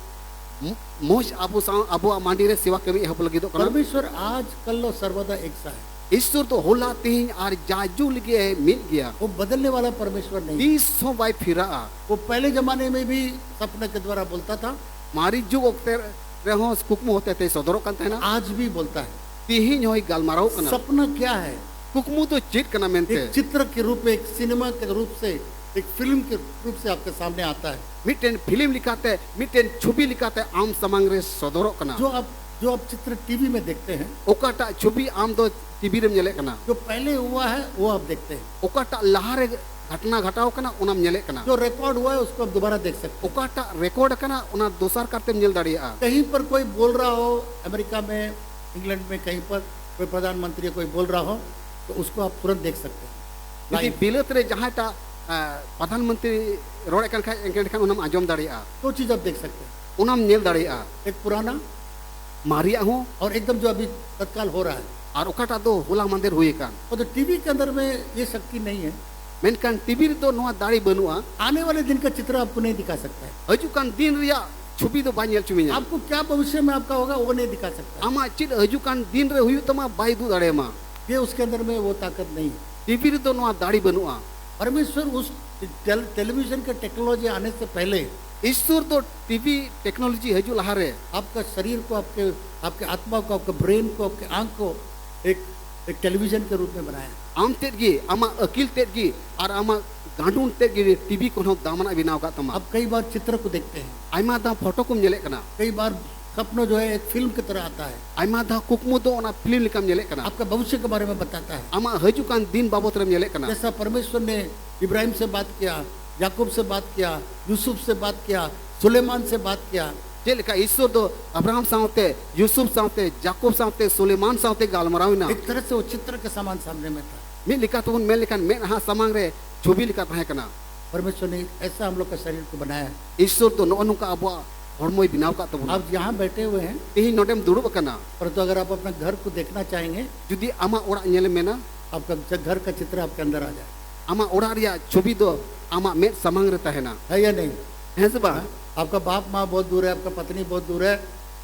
moj abu mandire sewa kami ehab lagi do kana. परमेश्वर आज कल और सर्वदा एक सा है। Isur to hola tin ar jaju lagi mit gya वो बदलने वाला परमेश्वर नहीं है। di so bai phira वो पहले जमाने में भी सपने के द्वारा बोलता था, mari jug okter rehos kukmu hote te sodoro kan tahena आज भी बोलता है। tihin hoi galmarau kana सपना क्या है? kukmu to chit kana mente एक चित्र के रूप में, एक सिनेमा के रूप से, एक फिल्म के रूप से आपके सामने आता है। miten film likate miten chubi likate am samang re sodoro kana जो आप चित्र टीवी में देखते हैं, okata chubi am do tv rem nyele kana जो पहले हुआ है वो आप देखते हैं, okata lahare घटना घटाओ kana onam nyele kana जो रिकॉर्ड हुआ है उसको आप दोबारा देख सकते हैं। okata record kana ona dosar kartem nyel daria कहीं पर कोई बोल रहा हो, अमेरिका में, इंग्लैंड में कहीं पर कोई प्रधानमंत्री कोई बोल रहा हो, तो उसको आप तुरंत देख सकते हैं। jodi bilat re jahata pradhan mantri rode kan khai engken kan onam ajom daria दो चीज आप देख सकते हैं, onam nyel daria एक पुराना maria ho और एकदम जो अभी तत्काल हो रहा है। ar okata do holang mandir hui kan और तो टीवी के अंदर में ये शक्ति नहीं है, menkan tv re do noa dari banua आने वाले दिन का चित्र आपको नहीं दिखा सकता है। hajukan din ria chubi do banyel chuminya आपको क्या भविष्य में आपका होगा वो नहीं दिखा सकता। ama chit hajukan din re huyu tama bai du dare ma ये उसके अंदर में वो ताकत नहीं है। tv re do noa dari banua परमेश्वर उस टेलीविजन के टेक्नोलॉजी आने से पहले ईश्वर तो टीवी टेक्नोलॉजी है जो लहारे आपका शरीर को, आपके आत्मा को, आपके ब्रेन को, आपके आंख को एक टेलीविजन के रूप में बनाया। आम तेगी आमा अकिल तेगी और आमा गांडून तेगी टीवी को हम दामना बिनाव का तमा आप कई बार चित्र को देखते हैं, आइमा दा फोटो को मिले कना कई बार सपना जो है एक फिल्म की तरह आता है, आइमा दा कुकमु दो ना फिल्म लिकम मिले कना आपका भविष्य के बारे में बताता है। आमा हजुकान दिन बाबत रे मिले कना जैसा परमेश्वर ने इब्राहिम से बात किया, याकूब से बात किया, यूसुफ से बात किया, सुलेमान से बात किया, जेलका ईश्वर दो अब्राहम साथे यूसुफ साथे याकूब साथे सुलेमान साथे गालमराविना एक तरह से वो चित्र के समान सामने में था। मी लिखा तो मैं लिखन मैं हा समांग रे छवि लिखा था कना परमेश्वर ने ऐसा हम लोग का शरीर को बनाया है। ईश्वर तो नो नुका अब हरमोय बिनाव का तब आप यहाँ बैठे हुए हैं, तेही नोटेम दुरुब कना परंतु अगर आप अपना घर को देखना चाहेंगे, जुदी आमा ओड़ा नेले मेना आपका घर का चित्र आपके अंदर आ जाए, आमा ओड़ा रिया छवि दो आमा में समांग रे तहना है या नहीं? है सबा आपका बाप माँ बहुत दूर है, आपका पत्नी बहुत दूर है,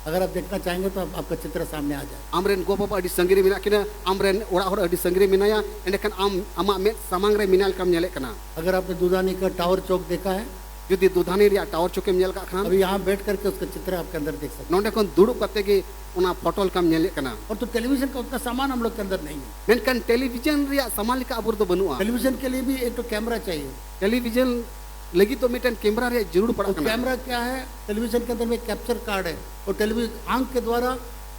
अगर आप देखना चाहेंगे तो आपका चित्र सामने आ जाए। आमरेन गो बाबा अडी संगरी मिना किना आमरेन ओड़ा ओड़ा अडी संगरी मिनाया एंडकन आमा में समांग रे मिनाल कम नेले कना अगर आपने दूधानी का टावर चौक देखा है, जुदी दुधानी रिया टावर चोके नेल का खान अभी यहाँ बैठ करके उसका चित्र आपके अंदर देख सकते नोंडे कोन दुड़ुब कते के उना फोटोल कम नेले कना हैं। और तो टेलीविजन का उतना सामान हम लोग के अंदर नहीं है। मेनकन टेलीविजन रिया समाल का अबुर दो बनुआ टेलीविजन के लिए भी एक तो कैमरा चाहिए। टेलीविजन लगी तो मिटन कैमरा रिया जरूर पड़ा और कना कैमरा क्या है? टेलीविजन के अंदर में कैप्चर कार्ड है, और टेलीविजन आंख के द्वारा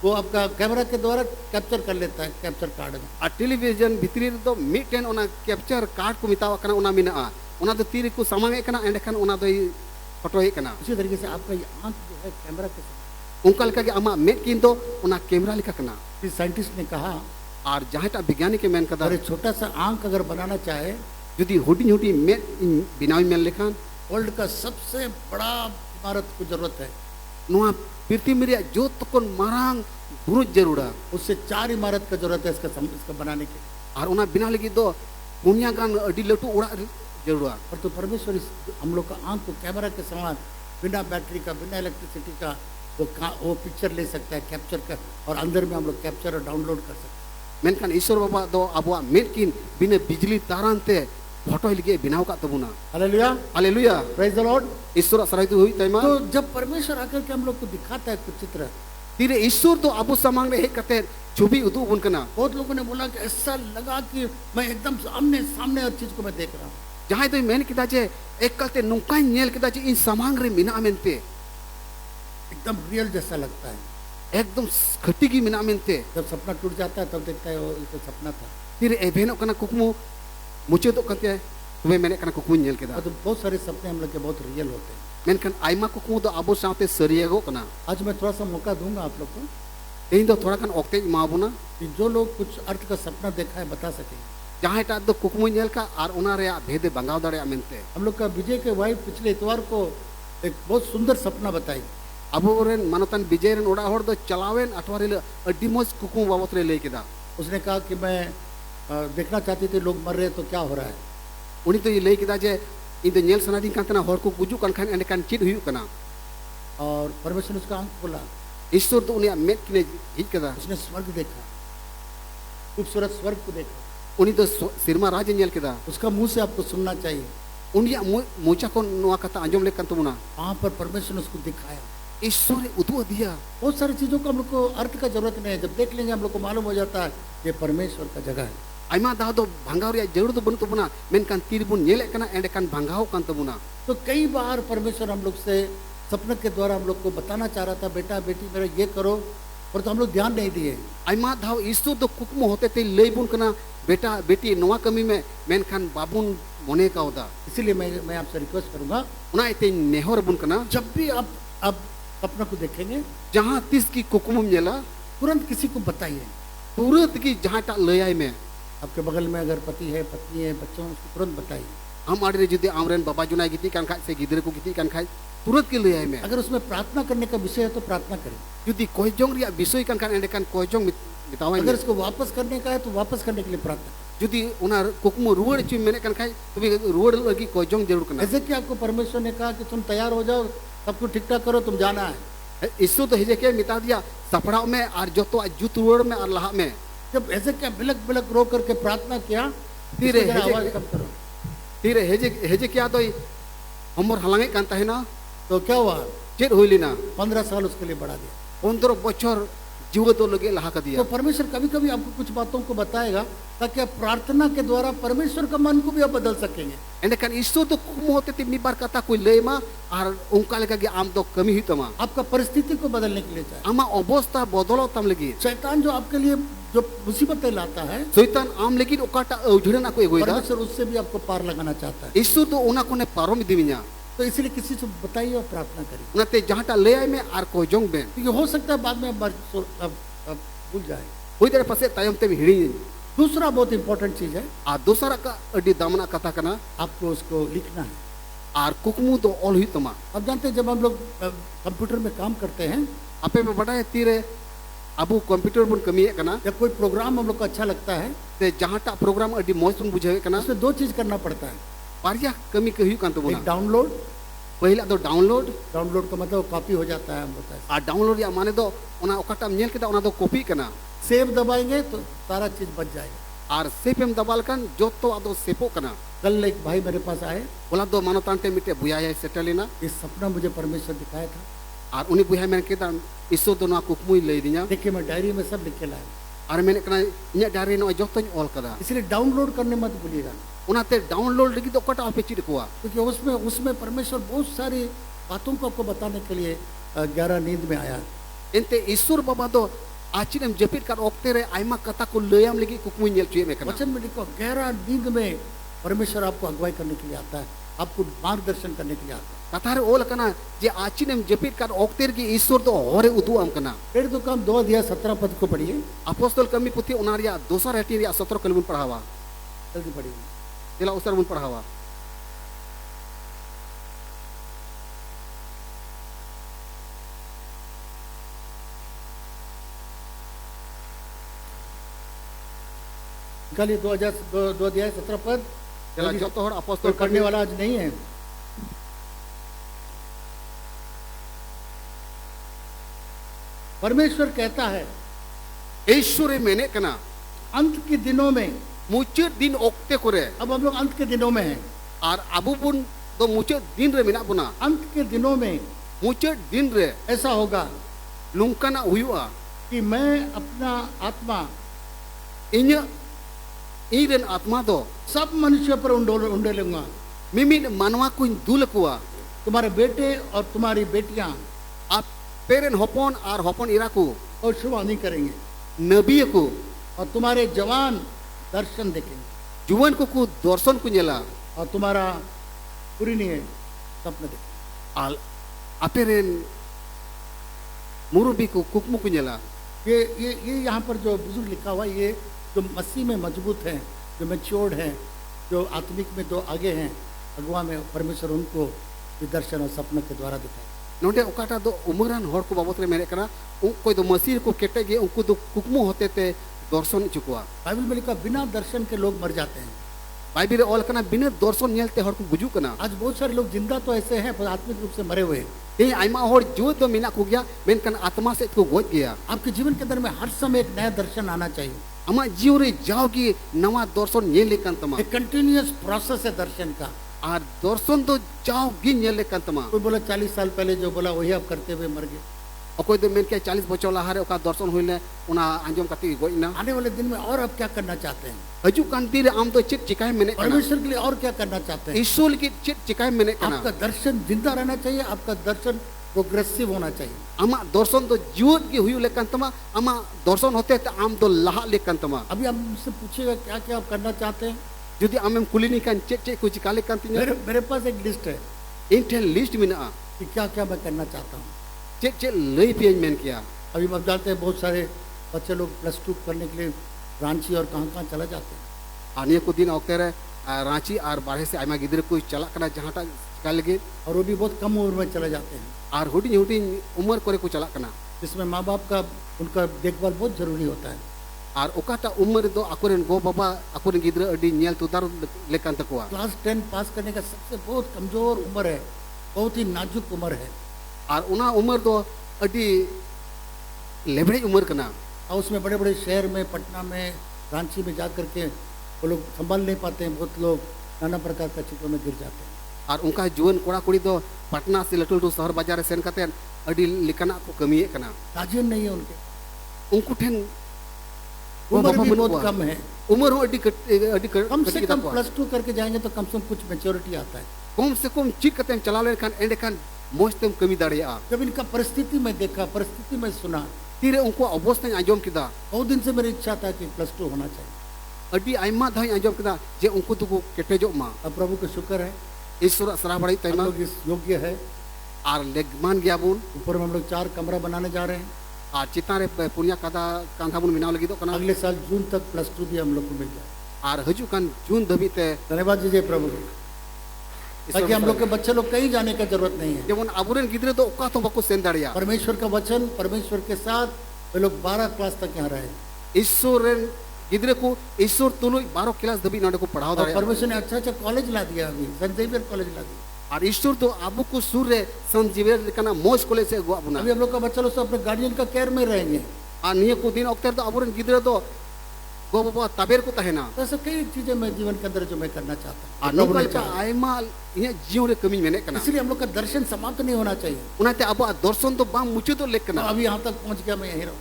वो आपका कैमरा के द्वारा कैप्चर कर लेता है कैप्चर कार्ड में। आ टेलीविजन भितरी दो मिटन ओना कैप्चर कार्ड को मितावा कना ओना मिना ओना दो तीर को समांगे कना एंडकन ओना दो फोटो ही कना उसी तरीके से आपका ये आंख जो है कैमरा के साथ। उनका लगा कि आमा मेट किन दो ओना कैमरा लिखा कना साइंटिस्ट ने कहा आर जहाँटा वैज्ञानिक मेन कदा और एक छोटा सा आंख अगर बनाना चाहे, जुदी हुडी हुडी में बिनावी मेन लेखान वर्ल्ड का सबसे बड़ा इमारत को जरूरत है, नोआ पृथ्वी रे जो तकन मारांग बुरुज जरूरा उससे 4 इमारत का जरूरत है इसका बनाने के लिए। आर उना बिना लगी दो पुनिया गान अडी लटू उड़ा जरूरा। और तो परमेश्वर हम लोग का आंख को कैमरा के समान बिना बैटरी का, बिना इलेक्ट्रिसिटी का वो पिक्चर ले सकता है, कैप्चर कर, और अंदर में हम लोग कैप्चर और डाउनलोड कर सकते हैं। मेनखान ईश्वर बाबा दो अबवा मेटकिन बिना बिजली तारानते फोटो लगे बिनाव का तबुना। Hallelujah, hallelujah, praise the lord. ईश्वर सराइतु हुई तैमा तो जब परमेश्वर आकर के हम लोग को दिखाता है कुछ चित्र, तीरे ईश्वर तो अबु समांग रे हेक कते छवि उदु बुन कना। बहुत लोगों ने बोला कि ऐसा लगा कि मैं एकदम सामने सामने हर चीज को मैं देख रहा हूँ। जहां तो मेन किदा जे एक कलते नुका नेल किदा जे इन समांग रे मिना मेनते एकदम रियल जैसा लगता है। एकदम खटीगी मिना मेनते जब सपना टूट जाता है तब देखता है वो तो सपना था। तीरे एभेनो कना कुकमु मुचे तो कते तुम्हें मैंने कना कुकमु नेल किदा। और तो बहुत सारे सपने हम लोग के बहुत रियल होते हैं। मेनखान आइमा कुकमु तो अबु साथे सरियागो कना। आज मैं थोड़ा सा मौका दूंगा आप लोग को तेइन तो थोड़ा कन ओक्ते माबुना कि जो लोग कुछ अर्थ का सपना देखा है बता सकेंगे। जहां टा दो कुकमु नेल का आर उना रे भेदे बंगाव दड़े मेनते। हम लोग का विजय के वाइफ पिछले इतवार को एक बहुत सुंदर सपना बताई। अबु रेन मानतन विजय रेन ओड़ा होड़ दो चलावेन अठवारी ले अड्डी मोज कुकमु बाबत रे ले किदा। उसने कहा कि मैं देखना चाहती थी लोग मर रहे हैं तो क्या हो रहा है। उनी तो ये ले किदा जे इन तो नेल सनादी कांतना होड़ को गुजु कन खान एंड कान चिद हुयु कना। और परमेश्वर ने उसका आंख खोला, ईश्वर तो उनिया मेट किने हिज कदा। उसने स्वर्ग देखा, खूबसूरत स्वर्ग को देखा। उनी तो सिरमा राज नेल किदा। उसका मुंह से आपको सुनना चाहिए। उनिया मोचा को नोआ कथा अंजम ले कंतमुना वहां पर परमेश्वर ने उसको दिखाया। ईश्वर उदु दिया। बहुत सारी चीजों को हम लोग को अर्थ का जरूरत नहीं है, जब देख लेंगे हम लोग को मालूम हो जाता है ये परमेश्वर का जगह है। आइमा दा दो भंगाव रे जरूरत बन तबुना मेनकान तीर बुन नेले कना एंड कान भंगाव कान तबुना। तो कई बार परमेश्वर हम लोग से सपने के द्वारा हम लोग को बताना चाह रहा था, बेटा बेटी मेरा ये करो, और तो हम लोग ध्यान नहीं दिए। आइमा धाव ईश्वर तो कुकमु होते ते ले बुन कना बेटा बेटी नोआ कमी में मेनखान बाबुन मोने का होदा। इसीलिए मैं आपसे रिक्वेस्ट करूंगा, उना इते नेहर बुन कना जब भी आप सपना को देखेंगे जहां तीस की कुकमु नेला तुरंत किसी को बताइए। तुरंत की जहां टा लयाय में आपके बगल में अगर पति है, पत्नी है, बच्चों हैं, उसको तुरंत बताइए। हम आड़े जुदी आमरेन बाबा जुना गिती कान खाय से गिदरे को गिती कान खाय तुरंत के लयाय में। अगर उसमें प्रार्थना करने का विषय है तो प्रार्थना करें। जुदी कोई जोंग रिया विषय कान खान एंड कान कोई जोंग मितावा अगर इसको वापस करने का है तो वापस करने के लिए प्रार्थना करें। जुदी उना कुकमु रुवड़ ची मैंने कान खाय तो भी रुवड़ लगी कोई जोंग जरूर करना। ऐसे कि आपको परमेश्वर ने कहा कि तुम तैयार हो जाओ, सब कुछ ठीक ठाक करो, तुम जाना है। इसु तो हेजे के मिता दिया सपड़ा में और जो तो जुत रुवड़ में और लहा में। जब ऐसे क्या बिलक बिलक रो करके प्रार्थना किया, तीरे जरा आवाज कम करो। तीरे हेजे हेजे क्या तो हमर हलांगे कांता है ना तो क्या हुआ, चेत होइली ना 15 साल उसके लिए बढ़ा दिया। 15 बछर जीव तो लगे लहा कर दिया। तो परमेश्वर कभी कभी आपको कुछ बातों को बताएगा ताकि आप प्रार्थना के द्वारा परमेश्वर का मन को भी आप बदल सकेंगे। एंड कान ईश्वर तो कुकमु होते ते मिबार कथा कोई लेमा और उनका लगा कि आम तो कमी ही तमा आपका परिस्थिति को बदलने के लिए चाहिए। आमा अवस्था बदलो तम लगी शैतान जो आपके लिए जो मुसीबतें लाता है, शैतान आम लेकिन ओकाटा उजड़े ना कोई होइदा परमेश्वर उससे भी आपको पार लगाना चाहता है। ईश्वर तो उना कोने पारो में दिविया। तो इसलिए किसी से बताइए और प्रार्थना करिए। उनाते जहांटा ले आए में आर को जोंग में क्योंकि हो सकता है बाद में अब भूल जाए। होई दरे पासे तायम ते हिड़ी। दूसरा बहुत इंपॉर्टेंट चीज है, आ दूसरा का अड्डी दामना कथा कना आपको उसको लिखना है। आर कुकमु तो ऑल हुई तमा। अब जानते हैं जब हम लोग कंप्यूटर में काम करते हैं आपे में बड़ा है तीरे अबु कंप्यूटर बन कमी है कना या कोई प्रोग्राम हम लोग को अच्छा लगता है ते जहांटा प्रोग्राम अड्डी मौज सुन बुझे कना उसमें 2 चीज करना पड़ता है। पारिया कमी कहियो कान तो एक बोला डाउनलोड, पहला तो डाउनलोड डाउनलोड का मतलब कॉपी हो जाता है हम लोग का। आ डाउनलोड या माने दो उना ओकाटा नेल केदा उना दो कॉपी कना सेव दबाएंगे तो सारा चीज बच जाएगा। आर सेपेम दबाल कान जो तो आदो सेपो कना। कल एक भाई मेरे पास आए, बोला दो मानो तांटे मिटे बुया है सेटलिना ये सपना मुझे परमेश्वर दिखाया था। आर उनी बुया मैंने केदा इसो दो ना कुकमुई ले दिया। देखिए मैं डायरी में सब लिख के लाया, आर मैंने कना इnya डायरी नो जोतन ऑल कदा। इसलिए डाउनलोड करने मत भूलिएगा, उनाते डाउनलोड लगी तो ओकाटा आपे चिड़ कोआ क्योंकि उसमें परमेश्वर बहुत सारी बातों को आपको बताने के लिए 11 नींद में आया। एंते ईश्वर बाबा दो आचिरम जपित कर ओक्ते रे आइमा कथा को लयाम लगी कुकमुई नेल चुए में कना। वचन में लिखो 11 नींद में परमेश्वर आपको अगुवाई करने के लिए आता है, आपको मार्गदर्शन करने के लिए आता है। कथा रे ओल कना जे आचिनेम जपित कार ओक्तेर की ईश्वर तो हरे उदु आम कना फिर तो काम 2 अध्याय 17 पद को पढ़िए, अपोस्तल कमी पुथी उनारिया दोसर हटी रिया 17 कलमुन पढ़ावा जल्दी पढ़िए। तेला उसर मुन पढ़ावा निकालिए 2 अध्याय 17 पद। तेला जो तो हर कोई अपोस्तल पढ़ने वाला आज नहीं है। परमेश्वर कहता है ईश्वरे मेने कना अंत के दिनों में, मुचे दिन ओक्ते करे अब हम लोग अंत के दिनों में हैं, और अबु बुन तो मुचे दिन रे मिना बुना अंत के दिनों में मुचे दिन रे ऐसा होगा लुंकना हुआ कि मैं अपना आत्मा इन इरेन आत्मा दो सब मनुष्यों पर उंडेलूंगा। मिमिन मानवा को दुल कुआ तुम्हारे बेटे और तुम्हारी बेटियां आप पेरेन होपन और होपन इरा को भविष्यवाणी करेंगे नबी को और तुम्हारे जवान दर्शन देखेंगे जुवन को दर्शन को नेला और तुम्हारा पूरी नहीं है सपने देखेंगे। आल अपेरेन मुरुबी को कुकमु को नेला ये यहाँ पर जो बुजुर्ग लिखा हुआ है, ये जो मसीह में मजबूत हैं, जो मैच्योर्ड हैं, जो आत्मिक में तो आगे हैं, अगुआ में परमेश्वर उनको दर्शन और सपनों के द्वारा दिखाए। नोटे ओकाटा दो उमरान हर को बाबत रे मेरे कना कोई दो मसीह को केटे गे उनको दो कुकमु होते थे दर्शन चुकवा बाइबल में लिखा बिना दर्शन के लोग मर जाते हैं। बाइबिल रे ओल कना बिना दर्शन नेलते हर को बुजू कना आज बहुत सारे लोग जिंदा तो ऐसे हैं पर आत्मिक रूप से मरे हुए हैं। ये आइमा हर जो तो मिना को गया मेनकन आत्मा से को गोज गया आपके जीवन के अंदर में हर समय एक नया दर्शन आना चाहिए। अमा जीव रे जाओगी नवा दर्शन नेले कंतमा एक कंटिन्यूअस प्रोसेस है दर्शन का। आ दर्शन तो जाओगी नेले कंतमा कोई बोला 40 साल पहले जो बोला वही आप करते हुए मर गए। अकोय दो मेन के 40 बचो लहारे ओका दर्शन होइले उना अंजम कति गोइना आने वाले दिन में और आप क्या करना चाहते हैं? हजू कांति रे आम तो चित चिकाय मेने कना परमेश्वर के लिए और क्या करना चाहते हैं? ईश्वर की चित चिकाय मेने कना आपका दर्शन जिंदा रहना चाहिए, आपका दर्शन प्रोग्रेसिव होना चाहिए। अमा दर्शन तो जीवन की हुई लेकंतमा अमा दर्शन होते तो आम तो लहा लेकंतमा अभी आप मुझसे पूछिएगा क्या क्या आप करना चाहते हैं? यदि आमेम कुलिनी कान चेक चेक कुछ काले कांति मेरे पास एक लिस्ट है इंटेल लिस्ट मिना कि क्या क्या मैं करना चाहता हूँ। चेक चेक लई पेज मेन किया अभी आप जानते हैं बहुत सारे बच्चे लोग +2 करने के लिए रांची और कहाँ कहाँ चला जाते हैं। आने को दिन औते रहे रांची और बाहर से आयमा गिदरे कोई चला कना जहाँ तक का लगे और वो भी बहुत कम उम्र में चले जाते हैं, और हुडी हुडी उम्र करे को चला कना जिसमें माँ बाप का उनका देखभाल बहुत जरूरी होता है। और ओकाटा उम्र दो अकुरेन गो बाबा अकुरेन गिदरे अडी नेल तुदार लेकान तकवा क्लास 10 पास करने का सबसे बहुत कमजोर उम्र है, बहुत ही नाजुक उम्र है। और उना उम्र दो अडी लेबड़े उम्र कना और उसमें बड़े बड़े शहर में पटना में रांची में जा करके वो लोग संभाल नहीं पाते हैं। बहुत लोग नाना प्रकार का चित्रों में गिर जाते हैं। और उनका जुवन कोड़ा कुड़ी दो पटना से लटू लटू शहर बाजार सेन कते अडी लिकना को कमिए कना गार्जियन नहीं है उनके, उनको ठेन उम्र भी बहुत कम है। उम्र हो अडी कम से कम +2 करके जाएंगे तो कम से कम कुछ मेच्योरिटी आता है। कम से कम चिक कते चला ले खान एंड खान मोस्टम कमी दाड़िया जब इनका परिस्थिति में देखा, परिस्थिति में सुना, तीरे उनको अवस्था आंजम किदा बहुत दिन से मेरी इच्छा था कि +2 होना चाहिए। अडी आइमा धाई आंजम किदा जे उनको तो केटेजो मा अब प्रभु का शुक्र है ईश्वर सरा बड़ाई हम तैमा लोग इस योग्य है। और लेगमान गया बुन ऊपर में हम लोग 4 कमरा बनाने जा रहे हैं। और चितारे पुनिया कादा कांधा बुन मिनाव लगी तो कना अगले साल जून तक +2 भी हम लोग को मिल जाए। और हजू कान जून दबिते धन्यवाद दीजिए प्रभु, ताकि हम लोग के बच्चे लोग कहीं जाने का जरूरत नहीं है। जेमन अबुरेन गिदरे तो ओका तो बको सेन दाड़िया परमेश्वर का वचन, परमेश्वर के साथ वे लोग 12 क्लास तक यहाँ रहे ईश्वर गिदरे को ईश्वर तुलो 12 क्लास दबी नाडे को पढ़ाओ और दाड़िया परमेश्वर ने अच्छा अच्छा कॉलेज ला दिया, अभी सेंट जेवियर कॉलेज ला दिया। और ईश्वर तो आबू को सूर्य संत जीवेर लिखना मोज कॉलेज से गो अबुना अभी हम लोग का बच्चा लोग सब अपने गार्जियन का केयर में रहेंगे। और निये को दिन ओक्तर तो अबुरेन गिदरे तो गो बाबा तबेर को तहेना तो ऐसे कई चीजें मैं जीवन के अंदर जो मैं करना चाहता और हूँ, प्रभु ने नोकल का चाहा। आयमा ये जीव रे कमी मेने कना इसलिए हम लोग का दर्शन समाप्त नहीं होना चाहिए। उनाते अब दर्शन तो बाम मुचे तो लेक तो कना अभी यहाँ तक पहुँच गया, मैं यहीं रहूँ,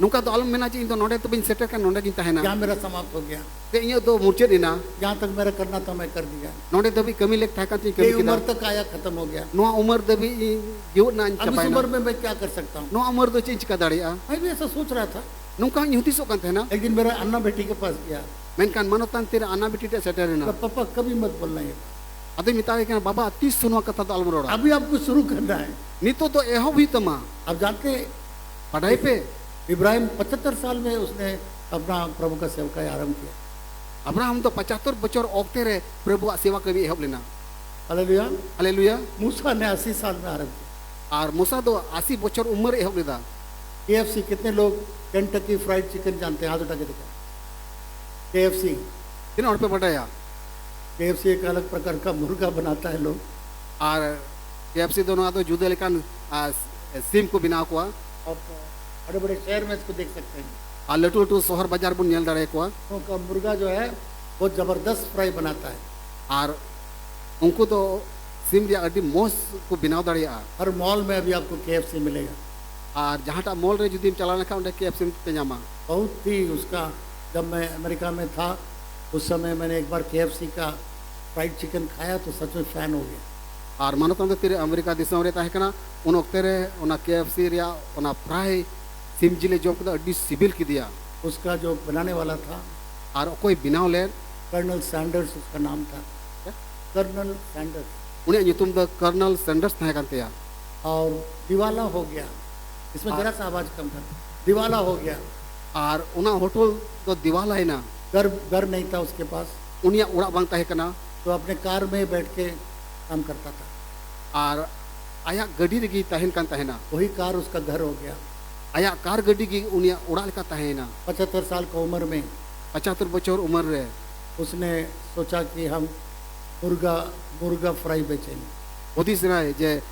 नुका तो आलम मेना जी इन तो नोडे तो बिन सेटर का नोडे की तहेना यहाँ मेरा समाप्त हो गया। ते ये तो मुचे दिना जहाँ तक मेरा करना था मैं कर दिया। नोडे दबी कमी लेक थाका ती ये कमी उम्र किदा तक आया, खत्म हो गया। नो उम्र दबी यो ना अब इस चपाइना उम्र में मैं क्या कर सकता हूँ? नो उम्र तो चेंज का दाड़िया मैं भी ऐसा सोच रहा था। नुका युति सो कंथे ना एक दिन मेरा अन्ना बेटी के पास गया, Menkan manotan tira anak biti te seterina. तो पापा कभी मत बोलना ये Ade mitawe kana baba tis sunwa kata do almorora. अभी आपको शुरू करना है। Nito to eho bitama. आप जानते हैं, Padai pe इब्राहिम 75 साल में उसने अपना प्रभु का सेवकाई आरंभ किया। Abraham to 75 bocor okte re Prabhu sewa kami ehop lena. Hallelujah. Haleluya. मूसा ने 80 साल में आरंभ किया। Ar Musa do 80 bocor umur ehop leda. KFC कितने लोग केंटकी फ्राइड चिकन जानते हैं? हाथ उठा के दिखा। KFC Tina hor pe badaya. KFC एक अलग प्रकार का मुर्गा बनाता है लोग, Ar KFC dono ado juda lekan sim ko binaw ko. और बड़े बड़े शहर में इसको देख सकते हैं। Ar letu letu sohar bazar bun nyel dare ko. उनका मुर्गा जो है बहुत जबरदस्त फ्राई बनाता है। Ar unku to sim dia adi mos ko binaw dare a. Her mall में अभी आपको KFC मिलेगा। Ar jahata mall re judim chalana ka onde KFC pe nyama. बहुत ही उसका, जब मैं अमेरिका में था उस समय मैंने एक बार KFC का फ्राइड चिकन खाया तो सच में फैन हो गया। Ar manotam de tire Amerika disam re tahe kana un okte re ona KFC ria ona fry sim jile jom kada adi sibil ki dia. उसका जो बनाने वाला था Ar koi binaw le colonel Sanders उसका नाम था, colonel Sanders, uni nyutum do Colonel Sanders tahe kan te ya. और दिवाला हो गया। इसमें जरा सा आवाज कम कर, दिवाला हो गया। Ar una hotel do diwala ina. घर नहीं था उसके पास, Unia urak bang tahe kana. तो अपने कार में बैठ के काम करता था। Ar ayak gadi regi tahen kan tahena. वही कार उसका घर हो गया। Ayak kar gadi gi unia urak leka tahena. 75 साल की उम्र में 75 bocor umur re. उसने सोचा कि हम मुर्गा फ्राई बेचेंगे। Hodis rai je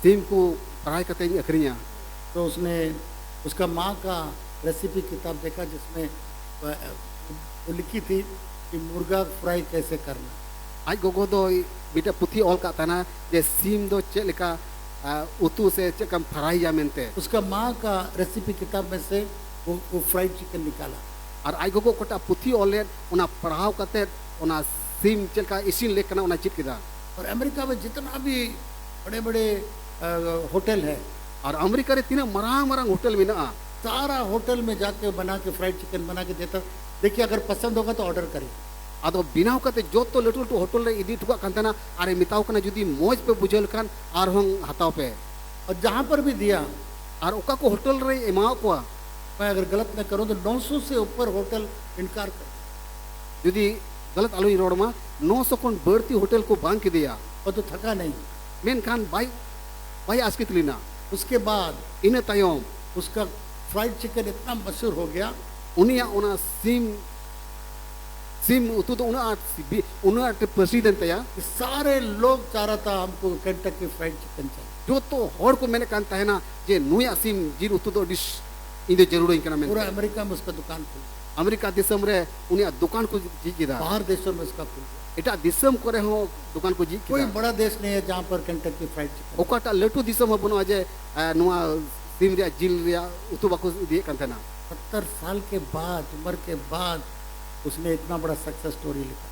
sim ku fry kate ni akhrinya. तो उसने उसका माँ का रेसिपी किताब देखा जिसमें वो लिखी थी कि मुर्गा फ्राई कैसे करना। Aj gogo do bita puthi ol ka tana je sim do cek leka utu se cek kam fry ya mente. उसका माँ का रेसिपी किताब में से वो फ्राइड चिकन निकाला। Ar aj gogo kota puthi ole una parhaw kate ona sim cek ka isin lek kana ona chit kida. और America में जितना भी बड़े बड़े होटल है, Ar Amerika re tina marang hotel mina. सारा होटल में जाके बना के फ्राइड चिकन बना के देता। देखिए अगर पसंद होगा तो ऑर्डर करिए। Ado binaw kate joto letul tu hotel re idi tuka kantana are mitaw kana judi moj pe bujel kan ar hong hataw pe. और जहाँ पर भी दिया, Ar oka ko hotel re emaw ko. मैं अगर गलत न करूँ तो 900 से ऊपर होटल इनकार कर, Judi galat alui rod ma 900 kon berti hotel ko bang ki dia. और तो थका नहीं। Men kan bai askit lina. उसके बाद Ina tayom उसका फ्राइड चिकन इतना मशहूर हो गया, unia ona sim utu do una president ya. कि सारे लोग चाह रहा था हमको केंटकी फ्राइड चिकन चाहिए। Joto hor ko mene kan tahena je nuya sim jir utu do dish inde jaruro in kana men. पूरा अमेरिका में उसका दुकान खुल गया, Amerika disam re unia dukan ko ji kida. बाहर देशों में उसका खुल गया। Eta disam kore ho dukan ko ji कोई kida. बड़ा देश नहीं है जहाँ पर Kentucky fried chicken. Okata letu disam ho bono aje nuwa sim ria jil ria utu bako die kan tahena. 70 साल के बाद, उम्र के बाद उसने इतना बड़ा सक्सेस स्टोरी लिखा।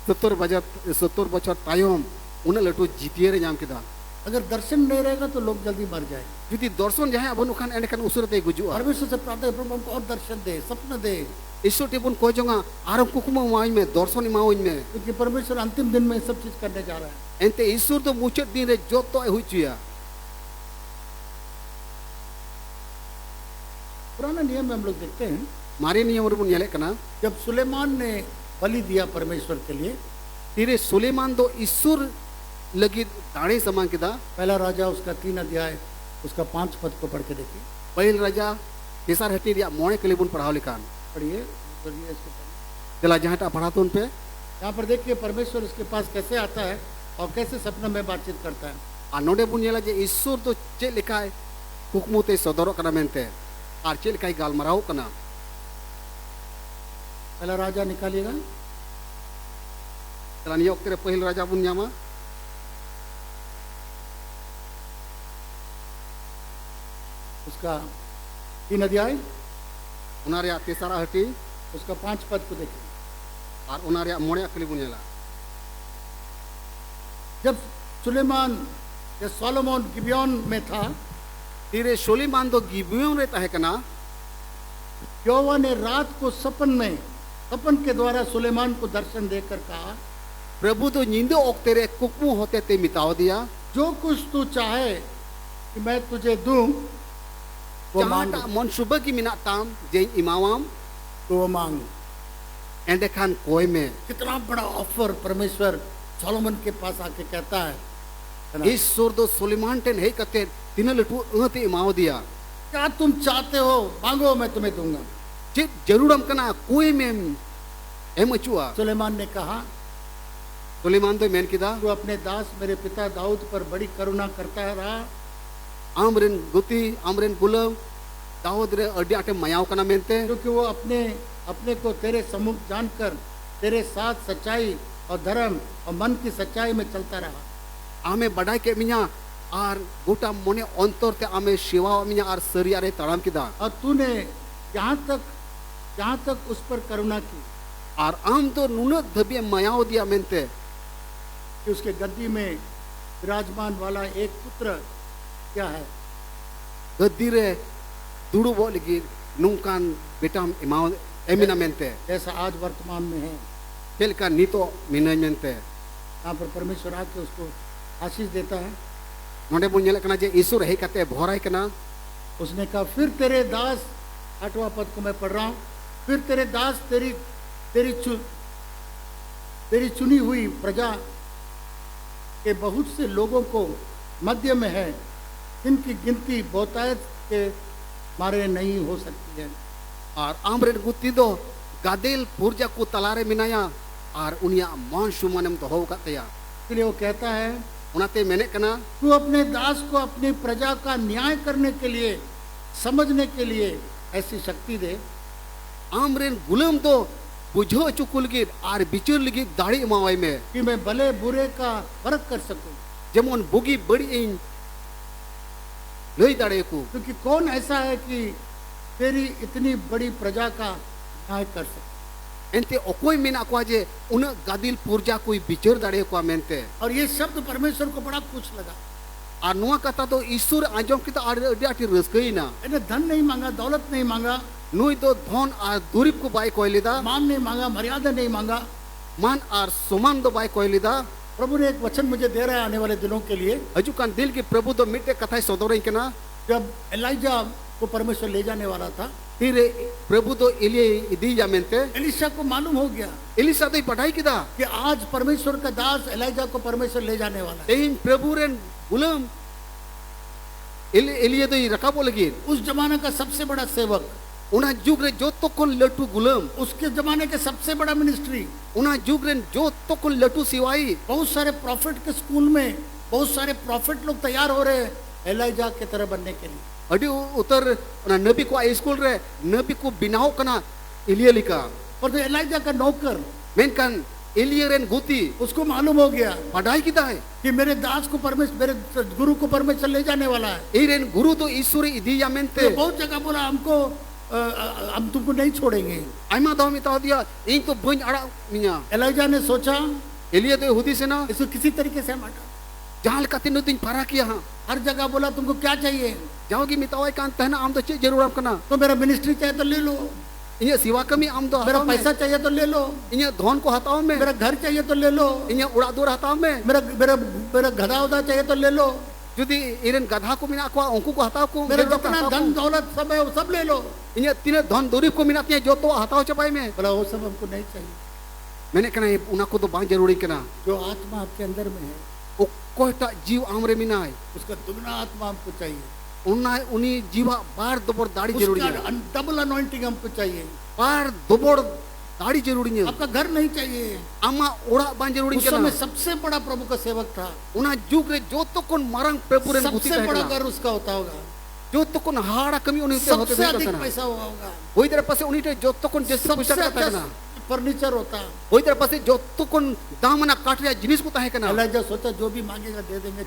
70 bocor tayom una letu jitiye re nyam kida. अगर दर्शन नहीं रहेगा तो लोग जल्दी मर जाएंगे। Judi dorson jahe abon ukan ene kan usurate gujua. परमेश्वर से प्रार्थना है, प्रभु हमको और दर्शन दे, सपना दे, Isu tibun ko jonga aram kukuma mai me dorson mau me. क्योंकि परमेश्वर अंतिम दिन में सब चीज करने जा रहा है। Ente isur do muchet din re joto ai huiya. पुराना नियम में हम लोग देखते हैं, Mari ni amur bun yale kana. जब सुलेमान ने बलि दिया परमेश्वर के लिए, Tire Suleiman do isur lagi dane saman kida. पहला राजा उसका 3 अध्याय उसका 5 पद को पढ़ के देखिए। Pail raja desar hati dia mone kali bun पढ़ाव लिखान. पढ़िए, पढ़िए इसको पढ़िए। Jala jahan ta पढ़ातुन पे. यहाँ पर देखिए परमेश्वर उसके पास कैसे आता है और कैसे सपना में बातचीत करता है। Anode bun yala je isur do cek likai kukmu te sodorok kana mente. Ar cek likai galmarau kana. पहला राजा निकालिएगा, Jala ni okte pail raja bun nyama. उसका 3 अध्याय Unaria tesara hati. उसका 5 पद को देखिए। Ar unaria mone kali bun yala. जब सुलेमान या Solomon गिबियन में था, Tire Suleiman do Gibeon re tahe kana. यहोवा ने रात को सपन में सपन के द्वारा सुलेमान को दर्शन देकर कहा, प्रभु तो नींदो ओक्ते रे कुकमु होते ते मिताव दिया जो कुछ तू चाहे कि मैं तुझे दूं वो मांग, जहां मन सुबह की मिना ताम जे इमावाम तो वो मांग। एंडे खान कोई में कितना बड़ा ऑफर परमेश्वर सोलोमन के पास आके कहता है ना? इस सुर दो सुलेमान टेन है कते तीन लटू अते इमाव दिया क्या तुम चाहते हो मांगो मैं तुम्हें दूंगा। जे जरूर हम कना कोई में एम अचुआ सुलेमान ने कहा, सुलेमान तो मैन किदा तू अपने दास मेरे पिता दाऊद पर बड़ी करुणा करता रहा, आमरेन गुती आमरेन गुलाम दाऊद रे अड्डी आटे मयाव कना मेनते क्योंकि वो अपने अपने को तेरे सम्मुख जानकर तेरे साथ सच्चाई और धर्म और मन की सच्चाई में चलता रहा। आमे बड़ाई के मिया आर गोटा मोने अंतर ते आमे शिवा मिया आर सरिया रे तड़ाम किदा और तूने यहाँ तक उस पर करुणा की आर आम तो नुनत धबिया मयाव दिया मेनते कि उसके गद्दी में विराजमान वाला एक पुत्र क्या है, गद्दी रे दुड़ु बो लगी नुकान बेटाम इमाव एमिना मेनते जैसा आज वर्तमान में है। चलका नीतो मिना मेनते यहाँ पर परमेश्वर आके उसको आशीष देता है। नोंडे बो नेल कना जे ईश्वर है कते भोराई कना उसने कहा, फिर तेरे दास, 8वां पद को मैं पढ़ रहा हूँ, फिर तेरे दास तेरी चुनी हुई प्रजा के बहुत से लोगों को मध्य में है, इनकी गिनती बहुतायत के मारे नहीं हो सकती है। और आमरेन गुत्ती दो गादेल पुरजा को तलारे मिनाया और उनिया मान सुमनम तो हो कतया इसलिए वो कहता है, उनाते मैंने कना तू अपने दास को अपनी प्रजा का न्याय करने के लिए, समझने के लिए ऐसी शक्ति दे आमरेन गुलाम तो बुझो चुकुल गी और बिचुर लगी दाढ़ी मावाई में कि मैं भले बुरे का फर्क कर सकूं। जेमन बुगी बड़ी इन लई दाड़े को क्योंकि कौन ऐसा है कि तेरी इतनी बड़ी प्रजा का न्याय कर सके। एंते ओकोई मेना को जे उन गादिल पुरजा कोई बिचर दाड़े को मेनते और ये शब्द परमेश्वर को बड़ा खुश लगा। और नुआ कथा तो ईश्वर आजम की तो अड्डी आटी रसकई ना इन्हें धन नहीं मांगा, दौलत नहीं मांगा, नुई तो धन और दुरीब को बाय कोयलिदा मान नहीं मांगा, मर्यादा नहीं मांगा, मान और सुमान दो बाय कोयलिदा। प्रभु ने एक वचन मुझे दे रहा है आने वाले दिनों के लिए। हजुकान दिल के प्रभु तो मिटे कथा सदोरई केना जब एलाइजा को परमेश्वर ले जाने वाला था, फिर प्रभु तो इलिए दी जामेंते एलिशा को मालूम हो गया एलिसा तो पढ़ाई किदा कि आज परमेश्वर का दास एलाइजा को परमेश्वर ले जाने वाला है। लेकिन प्रभु रे गुलाम एलिए तो रकाबो लगी उस जमाने का सबसे बड़ा सेवक, उना जुग रे जो तो कोन लटू गुलाम उसके जमाने के सबसे बड़ा मिनिस्ट्री, उना जुग रे जो तो कोन लटू सिवाई बहुत सारे प्रॉफिट के स्कूल में बहुत सारे प्रॉफिट लोग तैयार हो रहे हैं एलाइजा की तरह बनने के लिए। अडी उतर उना नबी को स्कूल रे नबी को बिनाओ कना एलिया लिखा और तो एलाइजा का नौकर मेनकन एलिया रेन गुती उसको मालूम हो गया पढ़ाई किदा है कि मेरे दास को परमेश्वर, मेरे गुरु को परमेश्वर ले जाने वाला है। ए रेन गुरु तो ईश्वर इदी जामेंते तो बहुत जगह बोला हमको हम तुमको नहीं छोड़ेंगे। आइमा दाव मिता दिया इन तो बन अड़ा मिया एलाइजा ने सोचा एलिया तो हुदी से ना इसको किसी तरीके से हम हटा। जाल का तीन दिन फरा किया हां हर जगह बोला तुमको क्या चाहिए, जाओगी मितावाई कान तहना आम तो चे जरूर आप कना तो मेरा मिनिस्ट्री चाहिए तो ले लो, इन्हें सिवा कमी आम तो मेरा पैसा चाहिए तो ले लो, इन्हें धन को हटाओ में मेरा घर चाहिए तो ले लो, इन्हें उड़ा दूर हटाओ में मेरा मेरा मेरा गधा उधा चाहिए तो ले लो, जुदी इरन गधा को मिना को उनको को हटाओ को मेरा जितना धन दौलत सब है वो सब ले लो। इन्हें तीन धन दूरी को मिनाती है जो तो हटाओ चपाई में बोला वो सब हमको नहीं चाहिए। मैंने कहना ये उना को तो बांध जरूरी कहना जो आत्मा आपके अंदर में है वो कोईटा जीव आमरे मिना है उसका दुगना आत्मा हमको चाहिए, उन्ना उनी जीवा बार दोबर दाढ़ी जरूरी है, डबल अनॉइंटिंग हमको चाहिए, बार दोबर दाढ़ी जरूरी है। आपका घर नहीं चाहिए। आमा उड़ा बांध जरूरी उस समय सबसे बड़ा प्रभु का सेवक था, उना जुग रे जो तो कोन मारंग प्रभु रे सबसे बड़ा घर उसका होता होगा, जो तो कोन हाड़ा कमी उनी होते सबसे अधिक पैसा हुआ होगा, वही तरह पासे उनी जो तो कोन जैसे पैसा सबसे करना फर्नीचर होता, वही तरह पासे जो तो कोन दामना काटरिया जिनिस को ताहे कना एलाइजा सोचा जो भी मांगेगा दे देंगे।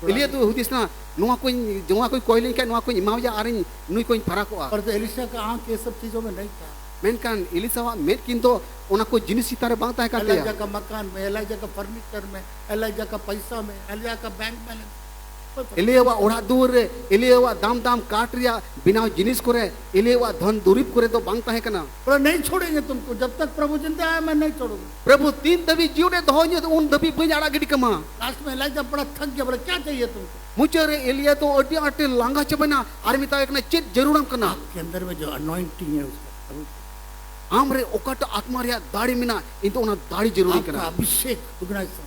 इलिए तो हुदिस ना नुआ कोई कोइलिन के नुआ कोई इमावजा आरिन नुई कोई फरक हुआ पर तो एलिशा का आंख ये सब चीजों में नहीं था। मेनकान इलिसावा मेन किंतो उना को जिनिस सितारे बांगता है काटे एलाइजा का मकान में, एलाइजा का फर्नीचर में, एलाइजा का पैसा में, एलाइजा का बैंक बैलेंस एलियावा ओड़ा दुआर रे एलियावा दाम दाम काट रिया बिना जिनिस करे एलियावा धन दुरीब करे तो बांग ताहे कना बोला नहीं छोड़ेंगे तुमको, जब तक प्रभु जिंदा है मैं नहीं छोड़ूंगा। प्रभु तीन दबी जीव ने दोहन्य तो उन दबी बई आड़ा गिडी कमा लास्ट में एलाइजा बड़ा थक गया, बोला क्या चाहिए तुमको? मुझे रे एलिया तो अड्डी आटे लांगा चबना आर मिता एकना चित जरूरम कना आपके अंदर में जो अनॉइंटिंग है उसका आम रे ओकट आत्मा रिया दाढ़ी मिना इंतो उना दाढ़ी जरूरी आपका कना अभिषेक दुगना हिस्सा।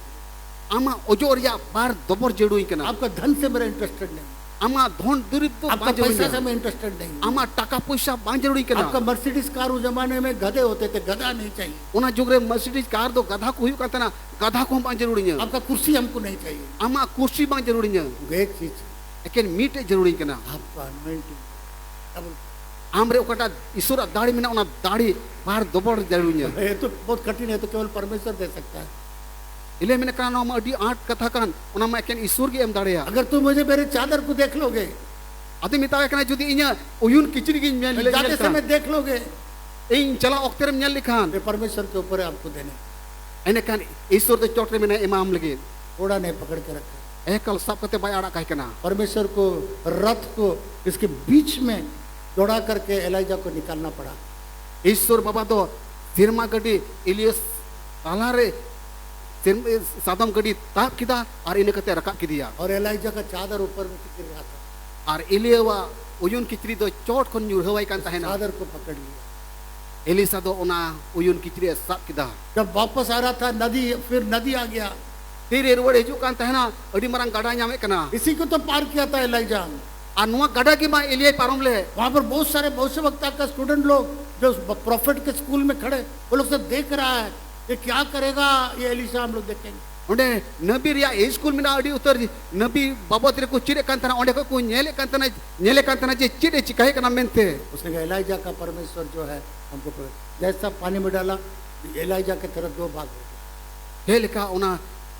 आमा ओजो रिया बार दबर जरूरी कना आपका धन से मेरा इंटरेस्टेड नहीं, आमा धन दुरीब तो आपका बांग जरूरी पैसा से कना मैं इंटरेस्टेड नहीं। आमा टाका पैसा बांग जरूरी कना आपका मर्सिडीज कार उस जमाने में गधे होते थे, गधा नहीं चाहिए। उना जुगरे मर्सिडीज कार दो गधा को हुई कहता ना गधा को बांग जरूरी न आपका कुर्सी हमको नहीं चाहिए। आमा कुर्सी बांग जरूरी न एक चीज एकेन मीट जरूरी कना आपका अनॉइंटिंग डबल। आम रे ओकटा ईश्वर दाढ़ी मिना उना दाढ़ी बार दबर जरूरी न ये तो बहुत कठिन है, तो केवल परमेश्वर दे सकता है। इले मैंने कहा ना अडी आठ कथा कान उना मा एकेन ईश्वर के एम दाड़ेया अगर तुम मुझे मेरे चादर को देख लोगे, अति मितावे कना जुदी इnya उयुन किचड़ी की मेन ले जाते समय देख लोगे, इन चला ओक्तेरम नेल लिखान ये परमेश्वर के ऊपर है आपको देने। एने कान ईश्वर दे चोटरे में इमाम लगे थोड़ा नहीं पकड़ के रखा। एकल सब कते बाय आड़ा काहे कना परमेश्वर को रथ को इसके बीच में दौड़ा करके एलाइजा को निकालना पड़ा। ईश्वर बाबा तो सिरमा गडी इलियस तालारे सादम गडी ताप किदा और इने कते रका किदिया और एलाइजा का चादर ऊपर में गिर रहा था, और इलियवा उयुन किचड़ी दो चोट खन न्यूर हवाई कान ताहेना चादर को पकड़ लिया। एलिसा दो उना उयुन किचड़ी साप किदा जब वापस आ रहा था नदी, फिर नदी आ गया, तीरे रुवड़ हिजू कान ताहेना अडी मरंग गाडा न्यामे कना इसी को तो पार किया था एलाइजा। और नुआ गाडा की मा एलिया पारम ले वहां पर बहुत सारे भविष्यवक्ता का स्टूडेंट लोग जो प्रॉफिट के स्कूल में खड़े, वो लोग सब देख रहा है ये क्या करेगा ये एलिशा, हम लोग देखेंगे। ओंडे नबी रिया ए स्कूल में ना अडी उतर नबी बाबा तेरे को चिरे कान तना ओंडे को नेले कान तना जे चिरे चिकाहे कना मेनते उसने कहा एलाइजा का परमेश्वर जो है हमको जैसा पानी में डाला, एलाइजा के तरफ दो भाग हो गए। हे लिखा उना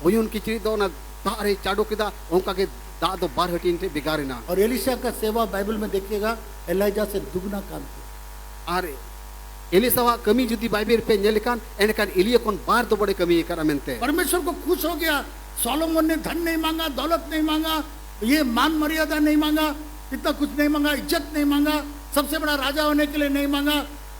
उयुन किचड़ी दो ना तारे चाडो किदा उनका के दा दो बार हटीन ते बिगारिना और एलिशा का सेवा बाइबल में देखिएगा एलाइजा से दुगना काम किया। और एलिसावा कमी जुदी बाइबल पे नेले कान एने कान एलिया कोन बार दो बड़े कमी करा मेनते परमेश्वर को खुश हो गया। सोलोमन ने धन नहीं मांगा, दौलत नहीं मांगा, ये मान मर्यादा नहीं मांगा, इतना कुछ नहीं मांगा, इज्जत नहीं मांगा, सबसे बड़ा राजा होने के लिए नहीं मांगा।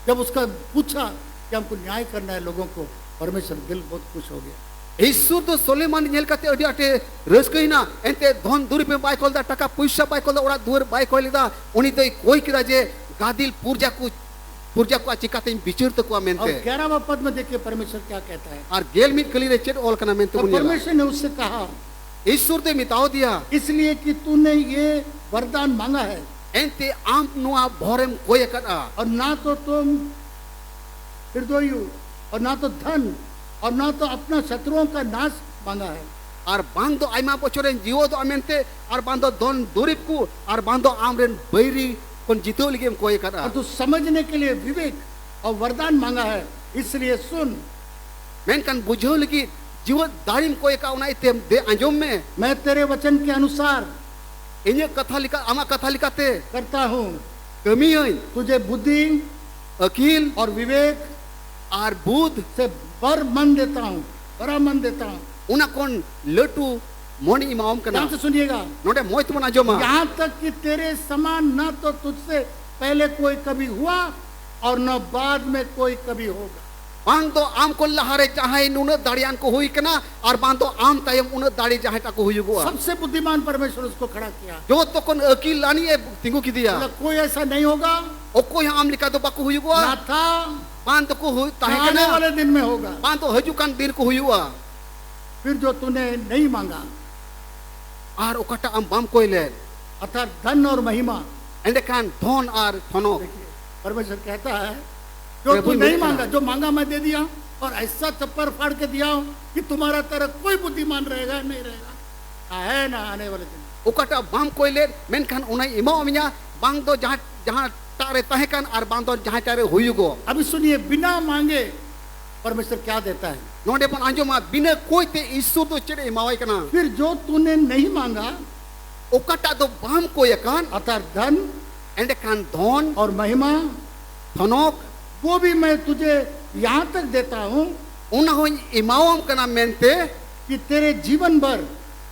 जब उसका पूछा कि हमको न्याय करना है लोगों को, परमेश्वर दिल बहुत खुश हो गया। ईश्वर तो सोलेमान नेल काते अडी आटे रसकइना एंते धन दूरी पे बाय कोलदा टका पैसा बाय कोलदा ओड़ा दुर बाय कोलिदा उनी तो कोई किदा जे गादिल पुरजा को चिकाते बिचर तक और मेनते 11वां पद में देखिए परमेश्वर क्या कहता है। और गेल मिट कली रे चेट ऑल कना मेनते तो उनिया परमेश्वर ने उससे कहा ईश्वर ते मिताओ दिया इसलिए कि तूने ये वरदान मांगा है एंते आम नुआ भोरेम कोय कदा और ना तो तुम हृदय और ना तो धन और ना तो अपना शत्रुओं का नाश मांगा है। और बांधो आइमा बचोरेन जीवो दो अमेनते और बांधो दोन दूरिप को और बांधो आमरेन बैरी कोन जितो लिगे कोय कदा और तू समझने के लिए विवेक और वरदान मांगा है, इसलिए सुन। मेनकन बुझो लगी जीव दारिम कोय का उनाई ते दे अंजोम में मैं तेरे वचन के अनुसार इने कथा लिखा आमा कथा लिखाते करता हूँ, कमी है तुझे बुद्धि अकील और विवेक और बुद्ध से बर मन देता हूँ, बड़ा मन देता हूँ। उना कोन लटू मोनी इमाम कना ध्यान से सुनिएगा, नोडे मोइत मना जोमा यहाँ तक कि तेरे समान न तो तुझसे पहले कोई कभी हुआ और न बाद में कोई कभी होगा। बांधो आम को लहारे चाहे नुन दाड़ियान को हुई कना और बांधो आम तायम उन दाड़ी चाहे ता को हुई गुआ सबसे बुद्धिमान परमेश्वर उसको खड़ा किया। जो तो कोन अकील लानी है तिंगु की दिया बोला, कोई ऐसा नहीं होगा, ओ कोई आम लिखा तो बाको हुई गुआ ना था, बांधो को हुई ताहे आने कना वाले दिन में होगा। बांधो हजुकान दिन को हुई हुआ फिर जो तूने नहीं मांगा और ओकटा आम बाम कोइले अर्थात धन और महिमा, एंडे कान धन और थनो देखिए परमेश्वर कहता है जो तू प्रभु नहीं मेरे मांगा, जो मांगा मैं दे दिया और ऐसा चप्पर फाड़ के दिया हूं कि तुम्हारा तरह कोई बुद्धिमान रहेगा नहीं रहेगा, है ना आने वाले दिन। ओकटा बाम कोइले मेनखान उनाई इमाम मिया बांग दो जहां जहां तारे तहे कान और बांग दो जहां तारे हुई गो अभी सुनिए, बिना मांगे परमेश्वर क्या देता है। नोडे पन अंजोमा बिना कोई ते ईश्वर तो चेड़े इमावाई कना फिर जो तूने नहीं मांगा ओकटा दो बाम कोय कान अर्थात धन एंडे कान धन और महिमा, थनोक वो भी मैं तुझे यहाँ तक देता हूँ उना होई इमावम कना मेनते कि तेरे जीवन भर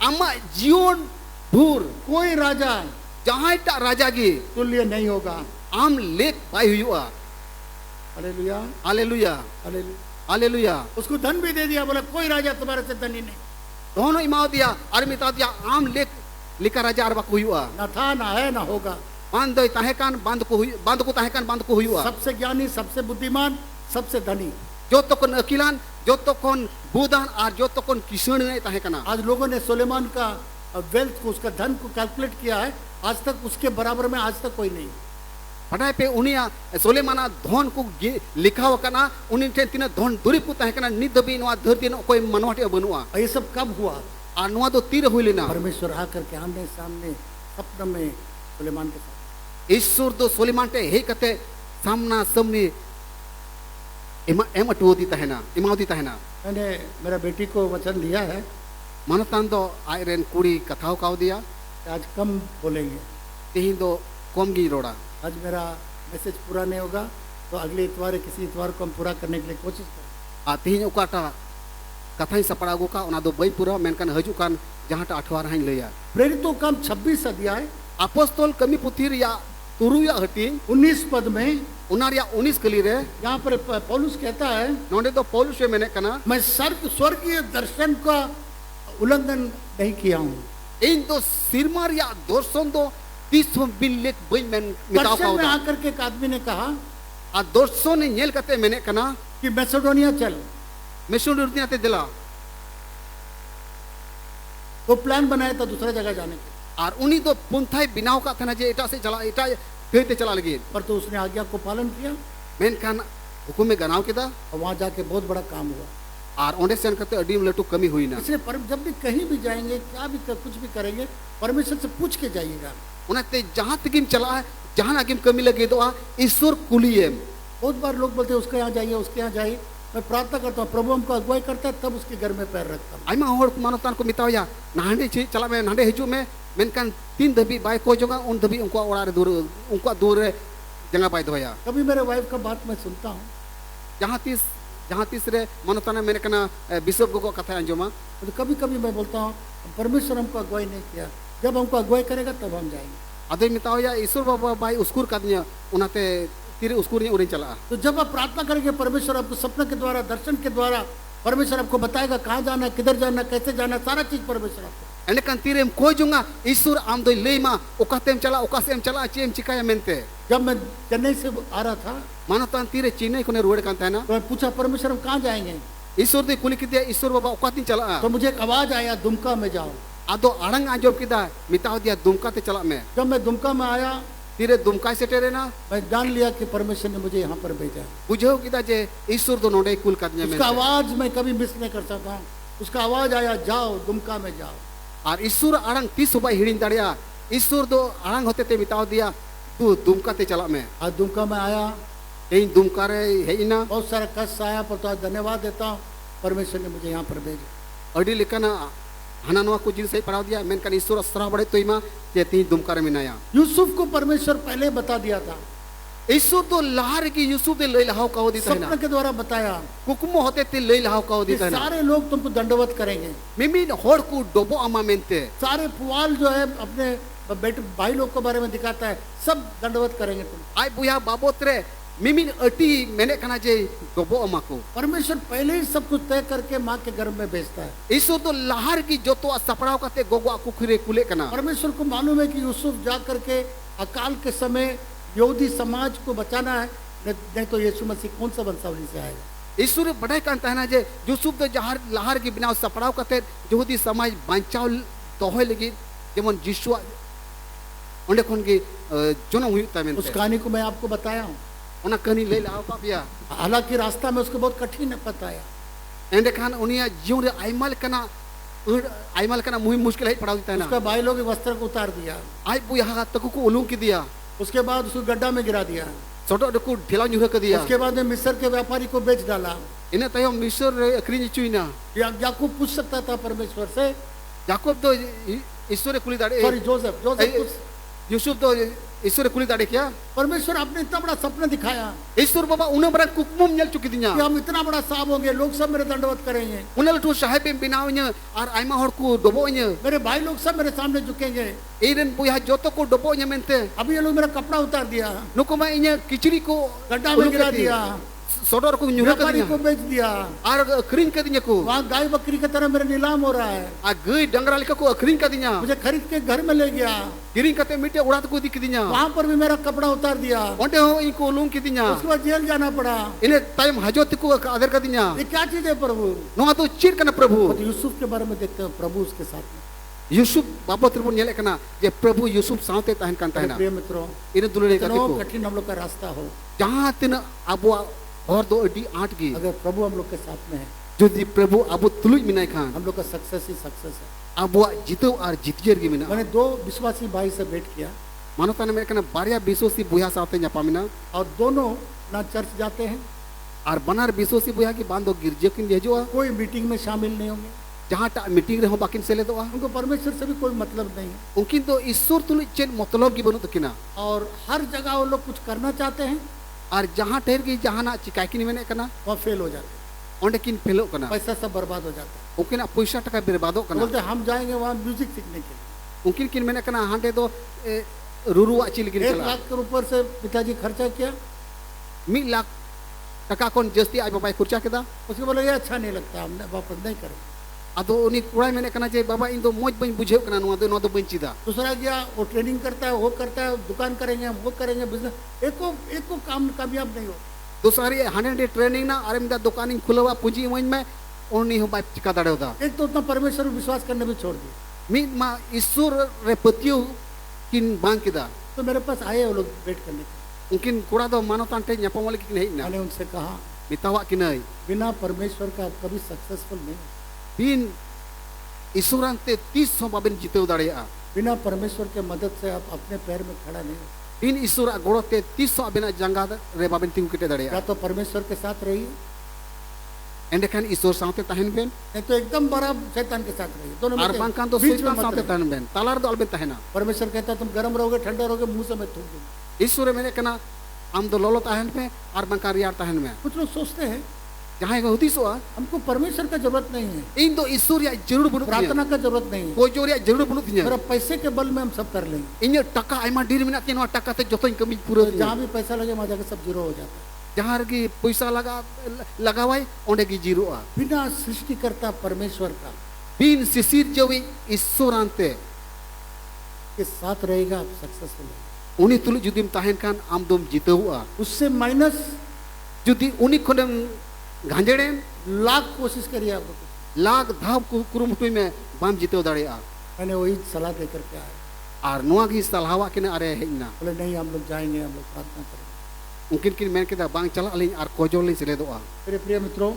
आमा जीवन दूर कोई राजा जहां टा राजा गी तुल्य नहीं होगा। आम लेक बाय हुआ। Hallelujah, hallelujah hallelujah. हालेलुया। उसको धन भी दे दिया, बोला कोई राजा तुम्हारे से धनी नहीं। दोनों इमाव दिया और मिता दिया आम लेक लिका राजा और बाको हुआ। ना था, ना है, ना होगा। बांध ताहेकान बांध को ताहेकान बांध को हुआ। सबसे ज्ञानी, सबसे बुद्धिमान, सबसे धनी, जो तो कौन अकिलान, जो तो कौन बुदान और जो तो कौन किसान नहीं ताहेकाना। आज लोगों ने सुलेमान का वेल्थ को, उसका धन को कैलकुलेट किया है, आज तक उसके बराबर में आज तक कोई नहीं। पढ़ाई पे उनिया सोलेमाना धन को लिखा हुआ ना उन्हीं टे तीन धन दूरी को ताहेकाना निद भी नवा धरती न कोई मनवाटे बनुआ। और ये सब कब हुआ? और नवा तो तीर हुई लेना परमेश्वर आकर के आमने सामने सपन में सुलेमान के साथ। ईश्वर तो सोलेमान टे हे कते सामना सामने एम अटुओ दी ताहेना इमाव दी ताहेना। मैंने मेरा बेटी को वचन दिया है मनतान दो आयरन कुड़ी कथाओ काव दिया कि आज कम बोलेंगे। तेही दो कम गी रोड़ा। आज मेरा मैसेज पूरा नहीं होगा तो अगले इतवार किसी इतवार को हम पूरा करने के लिए कोशिश करें। आ तेही ओकाटा कथा सपड़ा गुका ओना दो बई पूरा मेनकान हजुकान जहां टा 18 हाई लैया। प्रेरितों का 26 अध्याय अपोस्तल कमी पुथी रिया तुरुया हटी 19 पद में उनारिया 19 कली रे यहाँ पर पौलुस कहता है, नोंडे तो पौलुस में मैंने कना मैं स्वर्गीय दर्शन का उल्लंघन नहीं किया हूँ। इन तो सिरमार या दर्शन दो 30 बिल लेक बई में मिटाव दर्शन में का आकर के एक आदमी ने कहा आ दर्शन ने नेल कते मैंने कना कि मैसेडोनिया चल। मिशन रुतिया ते दिला वो प्लान बनाया था दूसरा जगह जाने के, और उन्हीं तो पुंथाई बिनाव का था जे एटा से चला एटा कहते चला लगे पर तो उसने आज्ञा को पालन किया मेन कान हुकुम में गनाव केदा और वहां जाके बहुत बड़ा काम हुआ। और ओंडे सेन करते अडीम लटू कमी हुई ना। इसलिए जब भी कहीं भी जाएंगे, क्या भी कुछ भी करेंगे, परमेश्वर से पूछ के जाइएगा। उन्हें जहां तक चला है जहां आगे कमी लगे तो ईश्वर कुलिए। बहुत बार लोग बोलते हैं उसके यहाँ जाइए, उसके यहाँ जाइए। मैं प्रार्थना करता हूँ प्रभु हमको अगुवाई करता है, तब उसके घर में पैर रखता हूँ। आयमा होड़ मानवतान को मितावया नांडे ची चला में नांडे हिजू में मेनकान 3 धबी बाय को जोगा उन धबी उनको ओड़ा दूर उनको दूर जंगा पाई दोया। कभी मेरे वाइफ का बात मैं सुनता हूँ, जहां तीसरे मानवतान मैंने कना बिशप को कथा अंजुमा तो कभी कभी मैं बोलता हूँ परमेश्वर हमको अगुवाई नहीं किया, जब हमको अगुवाई करेगा तब हम जाएंगे। अदे मितावया ईश्वर बाबा भाई उसकुर कादनिया उनाते तीरे उसकुर ने उड़े चला। तो जब आप प्रार्थना करेंगे परमेश्वर आपको सपने के द्वारा, दर्शन के द्वारा परमेश्वर आपको बताएगा कहाँ जाना, किधर जाना, कैसे जाना, सारा चीज परमेश्वर आपको। एंडकान तीरेम कोई जुंगा ईश्वर आम दो लेमा ओकातेम चला ओकासेम चला चेम चिकाया मेनते। जब मैं चेन्नई से आ रहा था मानवतान तीरे चेन्नई को ने रोड कांता है ना, तो मैं पूछा परमेश्वर हम कहाँ जाएंगे, ईश्वर दे कुली किदिया ईश्वर बाबा ओकातिन चला। तो मुझे एक आवाज आया दुमका में जाओ। आदो अड़ंग आंजोम किदा मिताव दिया दुमका ते चला में। जब मैं दुमका में आया तीरे दुमका से टेरे ना मैं जान लिया कि परमेश्वर ने मुझे यहाँ पर भेजा। बुझो किदा जे ईश्वर दो नोडे कुल कादनिया में। उसका आवाज मैं कभी मिस नहीं कर सकता। उसका आवाज आया जाओ दुमका में जाओ। और ईश्वर अड़ंग 30 सुबह हिड़िन दाड़िया ईश्वर दो अड़ंग होते ते मिताव दिया तू दुमका ते चला में। आज दुमका में आया, इन दुमका रे है ना बहुत सारा कष्ट आया, पर तो आज धन्यवाद देता हूँ परमेश्वर ने मुझे यहाँ पर भेजा। अडी लेकना हना नवा को जिन सही पढ़ाव दिया मेनकान ईश्वर असरा बड़े तो इमा ते ती दुमका रे मिनाया। यूसुफ को परमेश्वर पहले बता दिया था, ईश्वर तो लहर की यूसुफ दे लई लहाव का दी तहना सपने के द्वारा बताया कुकुमो होते ते लई लहाव का दी कि तहना सारे लोग तुमको दंडवत करेंगे। मिमिन होड़ को डोबो अमा मेनते सारे पुआल जो है अपने बेटे भाई लोग के बारे में दिखाता है, सब दंडवत करेंगे तुम। आय बुया बाबोतरे मिमिन अटी मैंने कहा जे डोबो अमा को। परमेश्वर पहले ही सब कुछ तय करके माँ के गर्भ में भेजता है। ईश्वर तो लहर की जो तो सपड़ाव करते गोगो आकु खुरे कुले कना। परमेश्वर को मालूम है कि यूसुफ जा करके अकाल के समय यहूदी समाज को बचाना है, नहीं तो यीशु मसीह कौन सा वंशावली से आएगा। ईश्वर बड़ाई कहता है ना जे यूसुफ तो जहर लहर की बिना सपड़ाव करते यहूदी समाज बचाव दोहे लगी जेमन जिसुआ ओंडे खन की जन्म हुई तमें। उस कहानी को मैं आपको बताया हूँ, उना कहानी ले लाओ का बिया। हालांकि रास्ता में उसको बहुत कठिन है बताया। एंडे खान उनिया जीवन रे आइमल कना मुहि मुश्किल है पड़ाव देता है ना। उसका भाई लोग वस्त्र को उतार दिया, आई बुया तक को उलूम की दिया, उसके बाद उसको गड्ढा में गिरा दिया, छोटो डको ढिला जुरा कर दिया। उसके बाद में मिस्र के व्यापारी को बेच डाला। इन्हें तयो मिस्र अक्रीज चुइना याकूब पूछ सकता था परमेश्वर से, याकूब तो ईश्वर कुली दाड़े सॉरी जोसेफ यूसुफ तो ईश्वर कुली दाड़े क्या परमेश्वर आपने इतना बड़ा सपना दिखाया ईश्वर बाबा उन्हें बड़ा कुकमुम नेल चुकी दिया कि हम इतना बड़ा साहब होंगे, लोग सब मेरे दंडवत करेंगे, उन्हें लटू साहेब बिनावnya और आयमा हर को डबोnya मेरे भाई लोग सब मेरे सामने झुकेंगे। एरन बुया जोतो को डबोnya मेंते अभी ये लोग मेरा कपड़ा उतार दिया, नुको मैं इन्हें किचड़ी को गड्ढा में गिरा दिया, सोडर को nyurak व्यापारी दिया को बेच दिया, और अखरीन कर दिया को वहाँ गाय बकरी की तरह मेरा नीलाम हो रहा है, आ गई डंगरा लिखा को अखरीन कर दिया मुझे खरीद के घर में ले गया, किरिंग करते मीटे उड़ात को दिख दिया वहाँ पर भी मेरा कपड़ा उतार दिया, ओंटे हो इनको लूम की दिया उसके बाद जेल जाना पड़ा। इन्हें टाइम हजोत को आदर कर दिया ये क्या चीज है प्रभु? नोआ तो चीर करना प्रभु तो यूसुफ के बारे में देखते हैं, प्रभु उसके साथ में। यूसुफ बाबा त्रिपुर नेले कना जे प्रभु यूसुफ साथे तहन कान मेरे तहना प्रिय मित्रों, इन्हें दुलड़े का इतना देखो कठिन हम लोग का रास्ता हो, जहाँ तिन अब और दो अड्डी आठ की अगर प्रभु हम लोग के साथ में है, जो दी प्रभु अब तुलुज मिनाई खान हम लोग का सक्सेस ही सक्सेस है। अब जितो और जितियर की मिना मैंने 2 विश्वासी भाई से भेंट किया मानवता ने मेरे कना बारिया बिसोसी बुया साथे न्यापामिना और दोनों ना चर्च जाते हैं, और बनार बिसोसी बुया की बांधो गिरजे किन जेजो कोई मीटिंग में शामिल नहीं होंगे, जहाँ टा मीटिंग रहो बाकिन से ले दो उनको परमेश्वर से भी कोई मतलब नहीं है, उनकी तो ईश्वर तुलुज चेन मतलब की बनो तो किना और हर जगह वो लोग कुछ करना चाहते हैं, और जहाँ ठहर गई जहाँ ना चिकाई की मैंने कना वहाँ फेल हो जाते हैं, ओंडे किन फेलो कना पैसा सब बर्बाद हो जाता है। उनके ना पैसा टका बर्बादो कना बोलते हैं, हम जाएंगे वहाँ म्यूजिक सीखने के लिए, उनकिन किन मैंने कना हांडे दो रुरु अच्छी लिखी 1 चला लाख के ऊपर से पिताजी खर्चा किया, 1 लाख टका कौन जस्ती आज बाबा खुर्चा केदा उसके बोले ये अच्छा नहीं लगता, हमने वापस नहीं करेंगे। अदो उनी कुड़ा मैंने कना जे बाबा इन दो मोज बन बुझे कना नो दो बंचीदा दूसरा गया, वो ट्रेनिंग करता है, वो करता है, दुकान करेंगे, वो करेंगे, बिजनेस, एक को काम कामयाब नहीं हो। दूसरी हांडे ट्रेनिंग ना अरे मिदा दुकान खुलवा पूंजी मन में उन्हीं हो बाप चिका दाड़े होता एक तो उतना परमेश्वर पर विश्वास करने भी छोड़ दिया। मिद मा ईश्वर रे पतियो किन बांग किदा तो मेरे पास आए वो लोग वेट करने के, उनकिन कुड़ा दो मानो तांटे न्यापमल की नहीं ना मैंने उनसे कहा मितावा की नहीं बिना परमेश्वर का आप कभी सक्सेसफुल नहीं हो, बिन ईश्वरांते 30 बाबन जीते दाड़िया बिना परमेश्वर के मदद से आप अपने पैर में खड़ा नहीं हो। बिन ईश्वर गोड़ते 30 अबिना जंगा रे बाबन तिंग किटे दाड़िया या तो परमेश्वर के साथ रहिए, एंडे खान ईश्वर साथे तहन बेन नहीं तो एकदम बड़ा शैतान के साथ रहिए, दोनों और में बांकान तो बीच में शैतान मत साथे रहिए। तहन बेन तालार दो अलबेन तहना परमेश्वर कहता है तुम गर्म रहोगे, ठंडा रहोगे, मुंह से मैं थूक दूंगा। ईश्वर मैंने कना आम दो लोलो तहन में और बांका रियार तहन में कुछ लोग सोचते हैं जहाँ को होती सो हमको परमेश्वर का जरूरत नहीं है, इन दो ईश्वर या जरूर बुनुत प्रार्थना का जरूरत नहीं है, कोई जोर या जरूर बुनुत मेरा पैसे के बल में हम सब कर लेंगे, इन टका आयमा डीर मिना के नो टका ते जोतो कमी पूरा जहाँ भी पैसा लगे वहाँ जाकर सब जीरो हो जाता है। जहाँ की पैसा लगावाई ओंडे की जीरो आ बिना सृष्टिकर्ता परमेश्वर का बिन शिशिर जोवी ईश्वरांते के साथ रहेगा आप सक्सेसफुल हो। उनी तुलु जुदिम ताहेन खान आम दोम जीते हुआ उससे माइनस जुदी उनी खोनेम गांजेड़ेन लाख कोशिश करिए आप लोग। लाख धाव कुरुमुटुई में बाम जीते दाड़िया मैंने वही सलाह देकर के आया, और नुआ की सलाहवा के अरे हेना बोले नहीं हम लोग जाएंगे, हम लोग प्रार्थना करेंगे। उनकिन किन मैंने कहा बांग चला अलिन और कोजोल नहीं चले दो मेरे प्रिय मित्रों,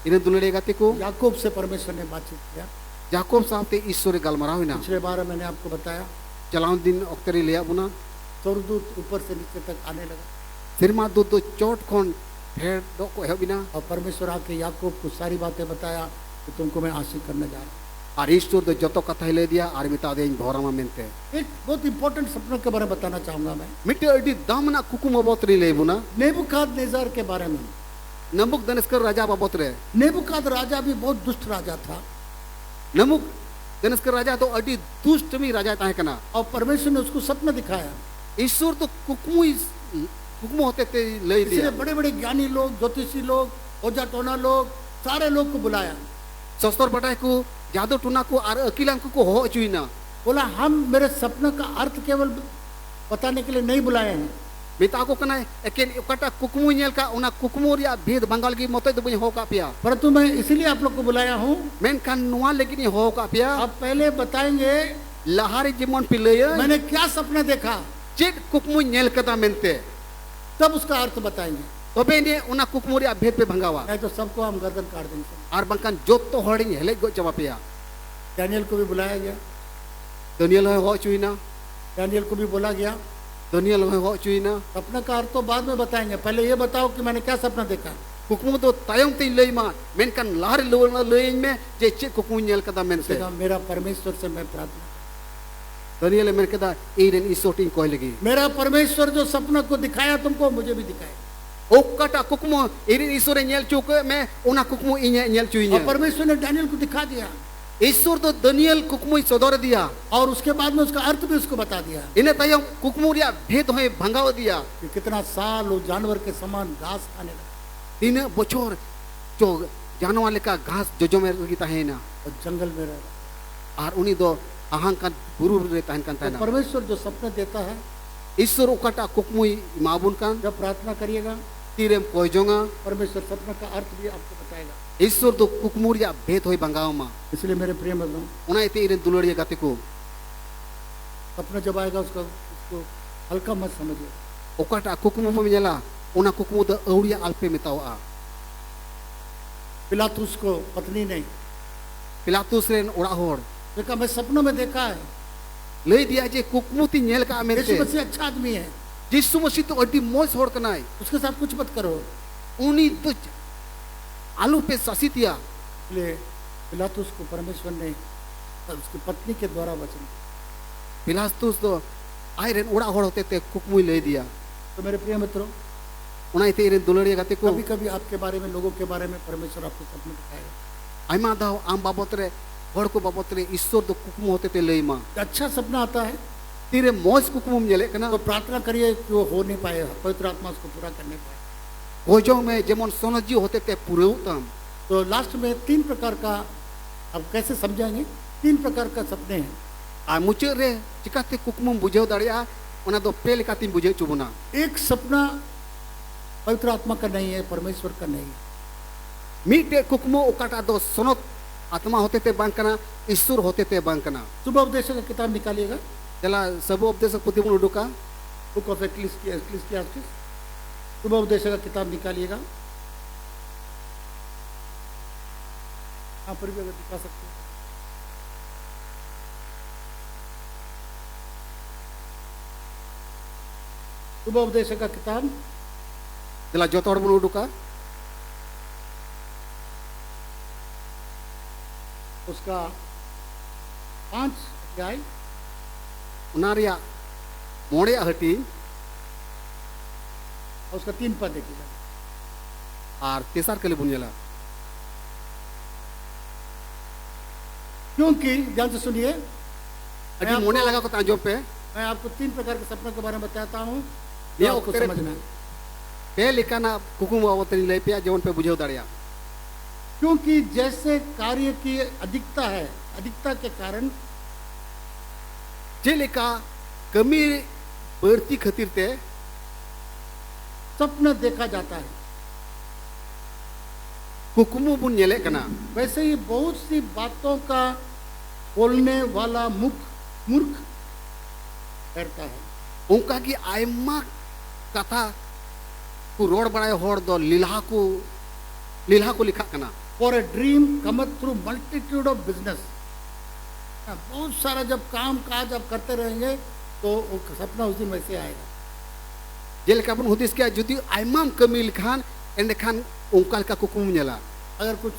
इन्हें दुलड़े गाते को याकूब से परमेश्वर ने बातचीत किया। जाकोब साहब ते ईश्वर गलमराव ना पिछले बार मैंने आपको बताया चलाउन दिन ओक्तरी लिया बुना स्वर्गदूत ऊपर से नीचे तक आने लगा सिरमा दो दो चोट खोन फेर दो को है बिना और परमेश्वर आके याकूब को सारी बातें बताया कि तुमको मैं आशीष करने जा रहा हूँ। और ईश्वर दो जतो कथा ले दिया और मिता दे भोरामा मेनते एक बहुत इंपॉर्टेंट सपनों के बारे में बताना चाहूंगा मैं, मिट्टे अडी दामना कुकुम बोतरी ले बुना नेबुकादनेस्सर के बारे में। नमुक दनस्कर राजा बाबोतरे नेबुकाद राजा भी बहुत दुष्ट राजा था नमुक दनस्कर राजा तो अडी दुष्ट भी राजा ताहे कना और परमेश्वर ने उसको सपना दिखाया, ईश्वर तो कुकुम होते ते ले इसलिए दिया बड़े बड़े ज्ञानी लोग, ज्योतिषी लोग, ओझा टोना लोग, सारे लोग को बुलाया। सस्तर बटाई को जादू टुना को और अकीलान को हो चुईना बोला हम मेरे सपने का अर्थ केवल बताने के लिए नहीं बुलाए हैं, मिता को कना एकेन ओकाटा कुकुमु नेल का उना कुकुमु रिया भेद बंगाल की मते दो बई हो का पिया परंतु मैं इसीलिए आप लोग को बुलाया हूँ। मेन कान नुआ लेकिन हो का पिया आप पहले बताएंगे लहारी जिमन पिलय मैंने क्या सपना देखा, चेक कुकुमु नेल कदा मेनते तब उसका अर्थ बताएंगे, तबे ने उना कुकुमु रिया भेद पे भंगावा नहीं तो सबको हम गर्दन काट देंगे। और बंकान जोत तो हड़ी हेले गो जवा पिया डैनियल को भी बुलाया गया, दुनियल हो चुईना डैनियल को भी बोला गया, दुनियल हो चुईना सपना का अर्थ तो बाद में बताएंगे, पहले ये बताओ कि मैंने क्या सपना देखा। कुकुमु तो तायम ते लई मा मेन कान लहारी लोना लई में जे चेक कुकुमु नेल कदा मेनते मेरा परमेश्वर से मैं प्रार्थना दानियल मेन केदा इरेन इसोटिंग कोई लगी मेरा परमेश्वर जो सपना को दिखाया तुमको, मुझे भी दिखाया। ओकाटा कुकमो इरेन ईश्वर नेल चुक मैं उना कुकमो इन्हें नेल और चुइnya परमेश्वर ने दानियल को दिखा दिया, ईश्वर तो दानियल कुकमो सदर दिया और उसके बाद में उसका अर्थ भी उसको बता दिया इन्हें तयम कुकमो रिया भेद होए भंगाव दिया कि कितना साल वो जानवर के समान घास खाने लगा 3 बछर जो जानवर लेका घास जोजो में रगी ताहेना और जंगल में रह रहा। और उनी दो अहंकार बुरु रे ताहन कान तो ताना परमेश्वर जो सपने देता है, ईश्वर ओकाटा कुकमो माबुन कान जब प्रार्थना करिएगा तीरेम कोयजोंगा परमेश्वर सपना का अर्थ भी आपको बताएगा। ईश्वर तो कुकमो रिया भेद होए भंगाव मा इसलिए मेरे प्रिय मित्रों, उना इते इरेन दुलड़िया गाते को सपना जब आएगा उसको हल्का मत समझिए। ओकाटा कुकमो में जला उना कुकमो द औड़िया अल्पे मितावा पिलातुस को पत्नी ने पिलातुस रेन ओड़ा होड़ देखा, मैं सपनों में देखा है लई दिया जे कुकमो ती नेल का यीशु मेरे मसीह अच्छा आदमी है, यीशु मसीह तो अड्डी मोस होड़ कनाय उसके साथ कुछ मत करो। उनी तो आलू पे ससितिया इसलिए पिलातुस को परमेश्वर ने उसकी पत्नी के द्वारा वचन दिया। पिलातुस तो आयरन ओड़ा होड़ होते ते कुकमो ले दिया तो मेरे प्रिय मित्रों, उना इते इरेन दुलड़िया गाते को कभी कभी आपके बारे में, लोगों के बारे में परमेश्वर आपको सपने दिखाएगा। आयमा दाव आम बाबत रे हड़ को बाबत रे ईश्वर तो कुकमो होते ते लई मा अच्छा सपना आता है तीरे मोज कुकमो मिले कना तो प्रार्थना करिए कि वो हो नहीं पाए, पवित्र आत्मा उसको पूरा करने पाए। कोजों में जेमन सोनजी होते ते पुरेउतम तो लास्ट में 3 प्रकार का, अब कैसे समझाएंगे, 3 प्रकार का सपने हैं। आ मुचे रे चिकाते कुकमो बुझेव दाड़िया उना दो पे लेकाती बुझे चुबुना एक सपना पवित्र आत्मा का नहीं है, परमेश्वर का नहीं है। मीटे कुकमो ओकाटा दो सोनत आत्मा होते ते बांकना ईश्वर होते ते बांकना सुबह उपदेश का किताब निकालिएगा, चला सब उपदेश पुतिबुन उडुका बुक ऑफ एक्लीसियास्टिस, सुबह उपदेश का किताब निकालिएगा। यहाँ पर भी अगर दिखा सकते हैं, सुबह उपदेश का किताब चला जोतो हड़ बुन उडुका उसका 5 अध्याय उना रिया मोड़े हटी और उसका 3 पद देखिएगा। और तेसार के लिए बुनियाला क्योंकि ध्यान से सुनिए, अभी मोने लगा को ताजो पे मैं आपको 3 प्रकार के सपनों के बारे में बताता हूँ, ये ये आपको तेरे- समझना है। पे लिखाना कुकुम आवतनी ले पे जीवन पे बुझेव दाड़िया क्योंकि जैसे कार्य की अधिकता है, अधिकता के कारण जे लेका कमी बढ़ती खातिर ते सपना देखा जाता है, कुकुमो बुन नेले कना वैसे ही बहुत सी बातों का बोलने वाला मूर्ख ठहरता है। उनका की आयमा कथा को रोड बनाए होड़ दो लीला को लिखा कना for a dream cometh through multitude of business. बहुत सारा जब काम काज आप करते रहेंगे तो वो सपना उस दिन वैसे आएगा। जे लेका बुन हुदिस के जुदी आयमाम कमी लिखान एंड खान उनका का कुकुम नेला अगर कुछ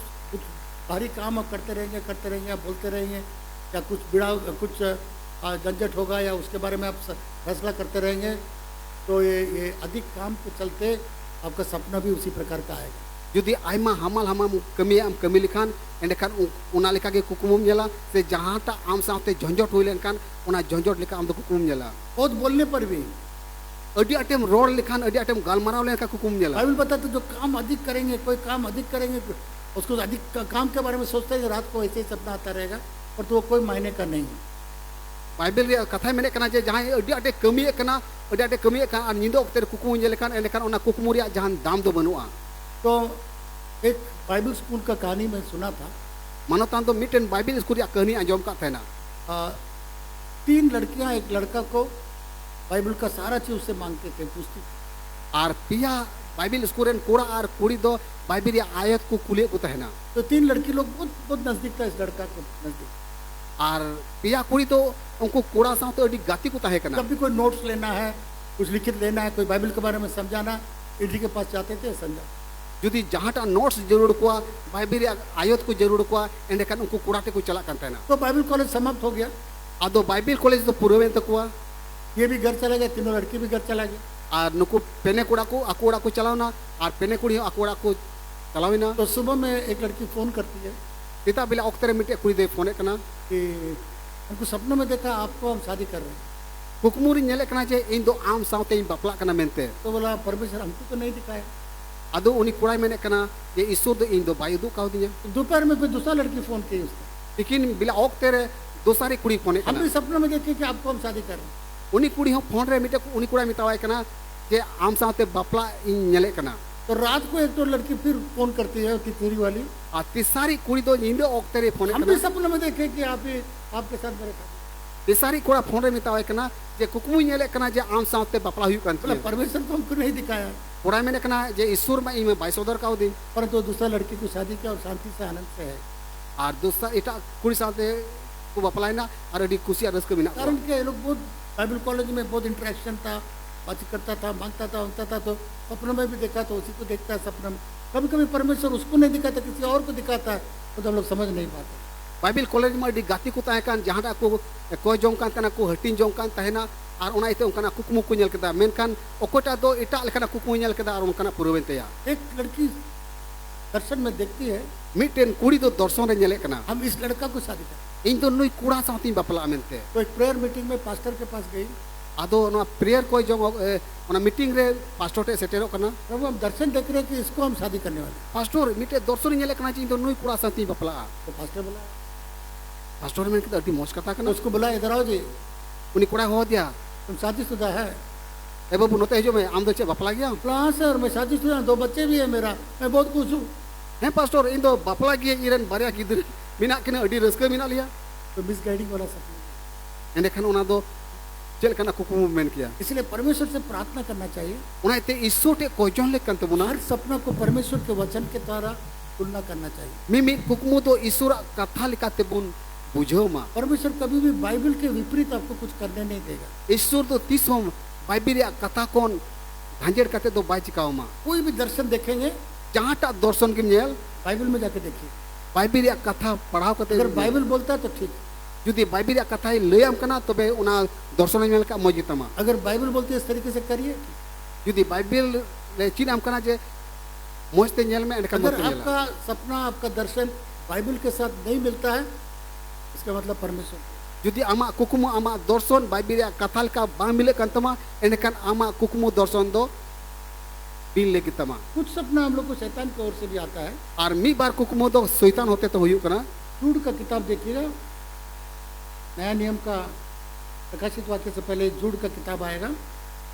भारी काम आप करते रहेंगे, आप बोलते रहेंगे, या कुछ झंझट होगा या उसके बारे में आप फैसला करते रहेंगे, तो ये अधिक काम के चलते आपका सपना भी उसी प्रकार का आएगा। जुदी आयमा हमाल कमी लिखान एंड खान उना लेका के कुकुम नेला से जहां ता आम साथे झंझट होइलेन खान उना झंझट लेका आम दो कुकुम नेला बहुत बोलने पर भी अडी आइटम रोड लिखान अडी आइटम गालमाराव लेका कुकुम नेला बाइबल बताते जो काम अधिक करेंगे, कोई काम अधिक करेंगे, उसको अधिक काम के बारे में सोचते हैं, रात को ऐसे ही सपना आता रहेगा, पर तो वो कोई मायने का नहीं है। बाइबल रे कथा मेने कना जे जहां अडी आटे कमी कना अडी आटे कमी का और निंदो ओक्ते कुकुम जे लेखान एंड खान उना कुकुम रिया जहां दाम दो बनुआ तो एक बाइबल स्कूल का कहानी मैं सुना था। मानोतान तो मिटन बाइबल स्कूल या कहानी आंजोम का था ना 3 लड़कियां एक लड़का को बाइबल का सारा चीज उससे मांगते थे, पूछती थी। और पिया बाइबल स्कूल रेन कोड़ा और कुड़ी दो बाइबल या आयत को कुले को तहना तो 3 लड़की लोग बहुत नजदीक था इस लड़का को नजदीक। और पिया कुड़ी तो उनको कोड़ा सा तो अडी गाती को तहे कना जब भी कोई नोट्स लेना है, कुछ लिखित लेना है, कोई बाइबल के बारे में समझाना, इडी के पास जाते थे समझा। जुदी जहांटा नोट्स जरूर को बाइबल या आयत को जरूर को एंड खान उनको कोड़ाते को चला करता है ना तो बाइबल कॉलेज समाप्त हो गया, ado Bible college do purawen takuwa ये भी घर चला गया, तीनों लड़की भी घर चला गया। ar nuku pene kuda ko aku ora ko chalawna ar pene kudi aku ora ko chalawina तो सुबह में एक लड़की फोन करती है tita bila oktere mite kudi de phone kana कि हमको सपनों में देखा आपको हम शादी कर रहे हैं। kukmuri nyele kana je indo am saute in bapla kana mente तो बोला परमेश्वर हमको तो नहीं दिखाया। ado uni kurai mene kana je isur do indo bayu kau dinya तो दोपहर में फिर दूसरा लड़की फोन की उसको, lekin bila oktere dosari kudi phone हम kana भी सपनों में देखे कि आपको हम शादी कर रहे हैं। uni kudi ho phone re mite uni kurai mitawai kana je am saute bapla in nyele kana तो रात को एक तो लड़की फिर फोन करती है तीसरी वाली, a tisari kudi do indo oktere phone हम भी kana सपनों में देखे कि आप ही आपके साथ मेरे साथ। tisari kura phone re mitawai kana je kukmu nyele kana je am saute bapla huyuk kan बोला परमेश्वर तो हमको नहीं दिखाया, kurai mene kana je isur ma ime bai sodor kau di परंतु दूसरा लड़की को शादी किया और शांति से आनंद से है। ar dosa eta kuri saute ku bapalaina ar adi kusi ar raska mina कारण क्या, ये लोग बहुत बाइबल कॉलेज में बहुत इंटरेक्शन था, बातचीत करता था, मांगता था तो सपनों में भी देखा तो उसी को देखता है सपनों में। कभी कभी परमेश्वर उसको नहीं दिखाता, किसी और को दिखाता है, तो हम लोग समझ नहीं पाते। Bible college ma di gati ku tahe kan jahan aku ko jong kan tana ku hatin jong kan tahena ar ona ite unkana kukmu ku nyel keda menkan okota do eta lekana kukmu nyel keda ar unkana purwen te ya एक लड़की दर्शन में देखती है miten kuri do dorson re nyele kana हम इस लड़का को शादी करें। in do nui kura sautin bapala mente तो एक प्रेयर मीटिंग में पास्टर के पास गई, ado ona prayer ko jong ona meeting re pastor te setero kana प्रभु हम दर्शन देख रहे हैं कि इसको हम शादी करने वाले हैं। pastor mite dorson nyele kana in do nui kura sautin bapala तो पास्टर बोला, pastor men keda adi mos kata तो kana उसको बोला इधर आओ जी, uni kura ho dia तुम शादीशुदा है? e babu note jo me am do che bapala gya बोला हाँ सर मैं शादीशुदा हूँ, 2 बच्चे भी है मेरा, मैं बहुत खुश हूँ। he pastor in do bapala gya iren barya gidir mina kena adi raska mina liya तो मिसगाइडिंग वाला सपना। endekhan ona do chel kana kukmu men kiya इसलिए परमेश्वर से प्रार्थना करना चाहिए, ona ite isote kojon le kan tabuna हर सपना को परमेश्वर के वचन के द्वारा तुलना करना चाहिए। mimi kukmu do isura katha likate bun bujho ma परमेश्वर कभी भी बाइबल के विपरीत आपको कुछ करने नहीं देगा। isur do tisom bible ya katha kon dhanjer kate do bai chikaw ma कोई भी दर्शन देखेंगे jahata dorson kim nyel Bible में जाके देखिए, bible ya katha padhaw kate अगर बाइबल बोलता है तो ठीक है, judi bible ya katha layam kana tobe ona dorson nyel ka mojitama अगर बाइबल बोलती है इस तरीके से करिए। judi bible le chinam kana je mojte nyel me endekhan अगर mojte nyel आपका सपना आपका दर्शन बाइबल के साथ नहीं मिलता है, इसका मतलब परमेश्वर। judi ama kukmu ama dorson bible ya kathal ka bang mile kan tama endekhan ama kukmu dorson do bin le kitama कुछ सपना हम लोग को शैतान की ओर से भी आता है। ar mi bar kukmu do soitan hote to huyuk kana जूड का किताब देखिएगा, नया नियम का प्रकाशित वाक्य से पहले जूड का किताब आएगा,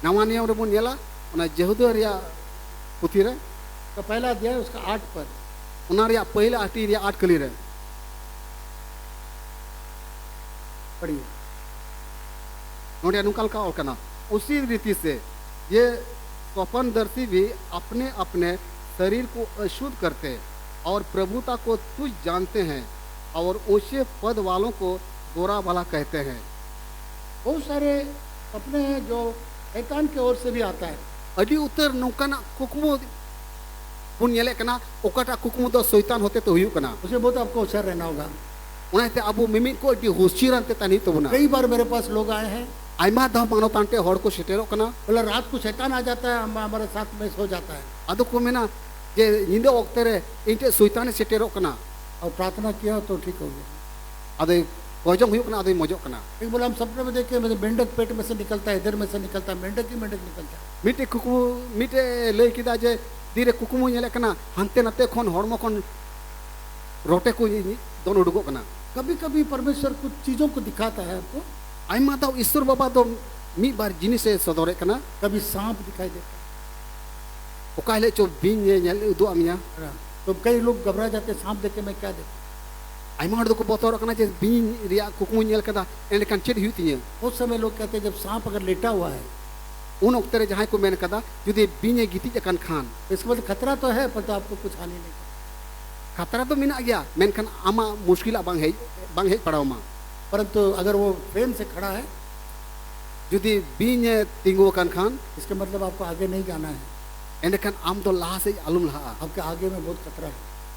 nawa niyam re bon nyela ona jehuda reya puthi re का पहला अध्याय उसका 8 पद। ona reya pahila ati reya 8 kali re पढ़िए। node anukal ka ol kana उसी रीति से ये स्वप्नदर्शी भी अपने अपने शरीर को अशुद्ध करते और प्रभुता को तुच्छ जानते हैं और ऊंचे पद वालों को गोरा वाला कहते हैं बहुत सारे सपने हैं जो शैतान की ओर से भी आता है। adi utar nongkana kukmu pun nyele kana okata kukmu do soitan hote to huyuk kana उसमें बहुत आपको होशियार रहना होगा। ona te abu mimit ko adi hoshiran te tani to buna कई बार मेरे पास लोग आए हैं, aima da mano tante hor ko setero kana बोला रात को शैतान आ जाता है, हमारे साथ में सो जाता है ado ko mena je nyinde oktere inte soitan setero kana और प्रार्थना किया तो ठीक हो गया। ado kojong huyuk kana ado mojok kana एक बोला हम सपने में देखे मेरे मेंढक पेट में से निकलता है, इधर में से निकलता है, मेंढक ही मेंढक निकलता है। mite kukmu mite lei kida je dire kukmu nyele kana hante nate khon hormo khon rote ko don udugok kana कभी कभी परमेश्वर कुछ चीजों को दिखाता है आपको, aima da isur baba do mi bar jinis e sodore kana कभी सांप दिखाई देता oka hele cho bin nyel udu amnya है। तो कई लोग घबरा जाते हैं, सांप देखे मैं क्या देखूं। aima hor do ko botor kana je bin ria kukmu nyel kada endekan ched huyutinya उस समय लोग कहते हैं जब सांप अगर लेटा हुआ है un oktere jahay ko men kada judi bin e giti akan khan तो इसका मतलब खतरा तो है, पर तो आपको कुछ हानि नहीं करता। khatra to mina gya menkan ama muskila bang hej padaw ma परंतु अगर वो फ्रेम से खड़ा है, judi bin e tingu akan khan इसका मतलब आपको आगे नहीं जाना है, endekan am do laha se alum laha आपके आगे में बहुत खतरा है।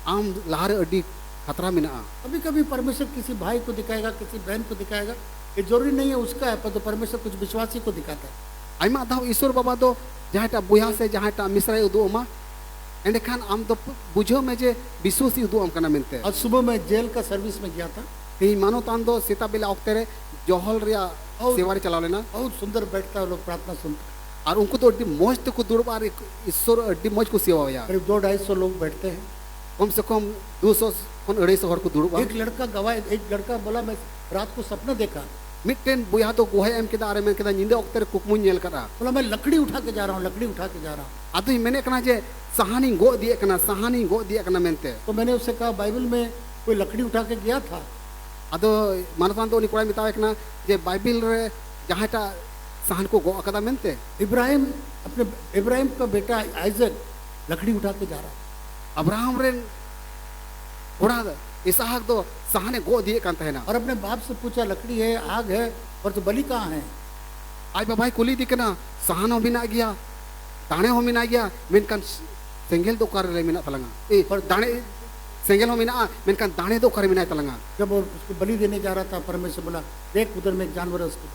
am lahare adi khatra mina कभी कभी परमेश्वर किसी भाई को दिखाएगा, किसी बहन को दिखाएगा, ये जरूरी नहीं है उसका है, पर तो परमेश्वर कुछ विश्वासी को दिखाता है। आयमा दाव ईश्वर बाबा दो जहाँटा बुया से जहाँटा मिश्रा उदू अमा एंडेखान आम दो बुझो में जे विश्वासी उदू अम कना मेनते आज सुबह मैं जेल का सर्विस में गया था। ती मानो तान दो सीता बेला ऑक्टे रे जोहल रिया और- सेवारी चलाव लेना बहुत सुंदर बैठता है, लोग प्रार्थना सुनते हैं। और उनको तो अड्डी मौज तक दुर्ब और ईश्वर अड्डी मौज को सेवा या करीब 200-250 लोग बैठते हैं। कम से कम 200 खन 250 हर को दुर्ब एक लड़का गवाह, एक लड़का बोला मैं रात को सपना देखा, मिट्टेन बुया तो गुहा एम केदा अरे मैं केदा निंदे ऑक्टे रे कुकमुन नेल करा बोला मैं लकड़ी उठा के जा रहा हूँ, लकड़ी उठा के जा रहा हूँ। आदो मैंने कना जे सहानी गो दिए कना सहानी गो दिए कना मेनते तो मैंने उससे कहा बाइबल में कोई लकड़ी उठा के गया था? आदो मानतान तो उनी कोड़ा मितावे कना जे बाइबल रे जहाँटा सहन को गो अकदा मेनते इब्राहिम का बेटा आइजक लकड़ी उठा के जा रहा है। अब्राहम रे थोड़ा इसहाक दो सहने गो दिए कान तहना और अपने बाप से पूछा लकड़ी है, आग है, और तो बलि कहाँ है? आज बाबाई कुली दिकना सहन हो मिना गया दाणे हो मिना गया मेनकान सेंगेल दो कर रे मिना तलंगा ए पर दाणे सेंगेल हो मिना मेनकान दाणे दो कर मिना तलंगा जब वो उसको बलि देने जा रहा था, परमेश्वर बोला देख उधर में एक जानवर है, उसको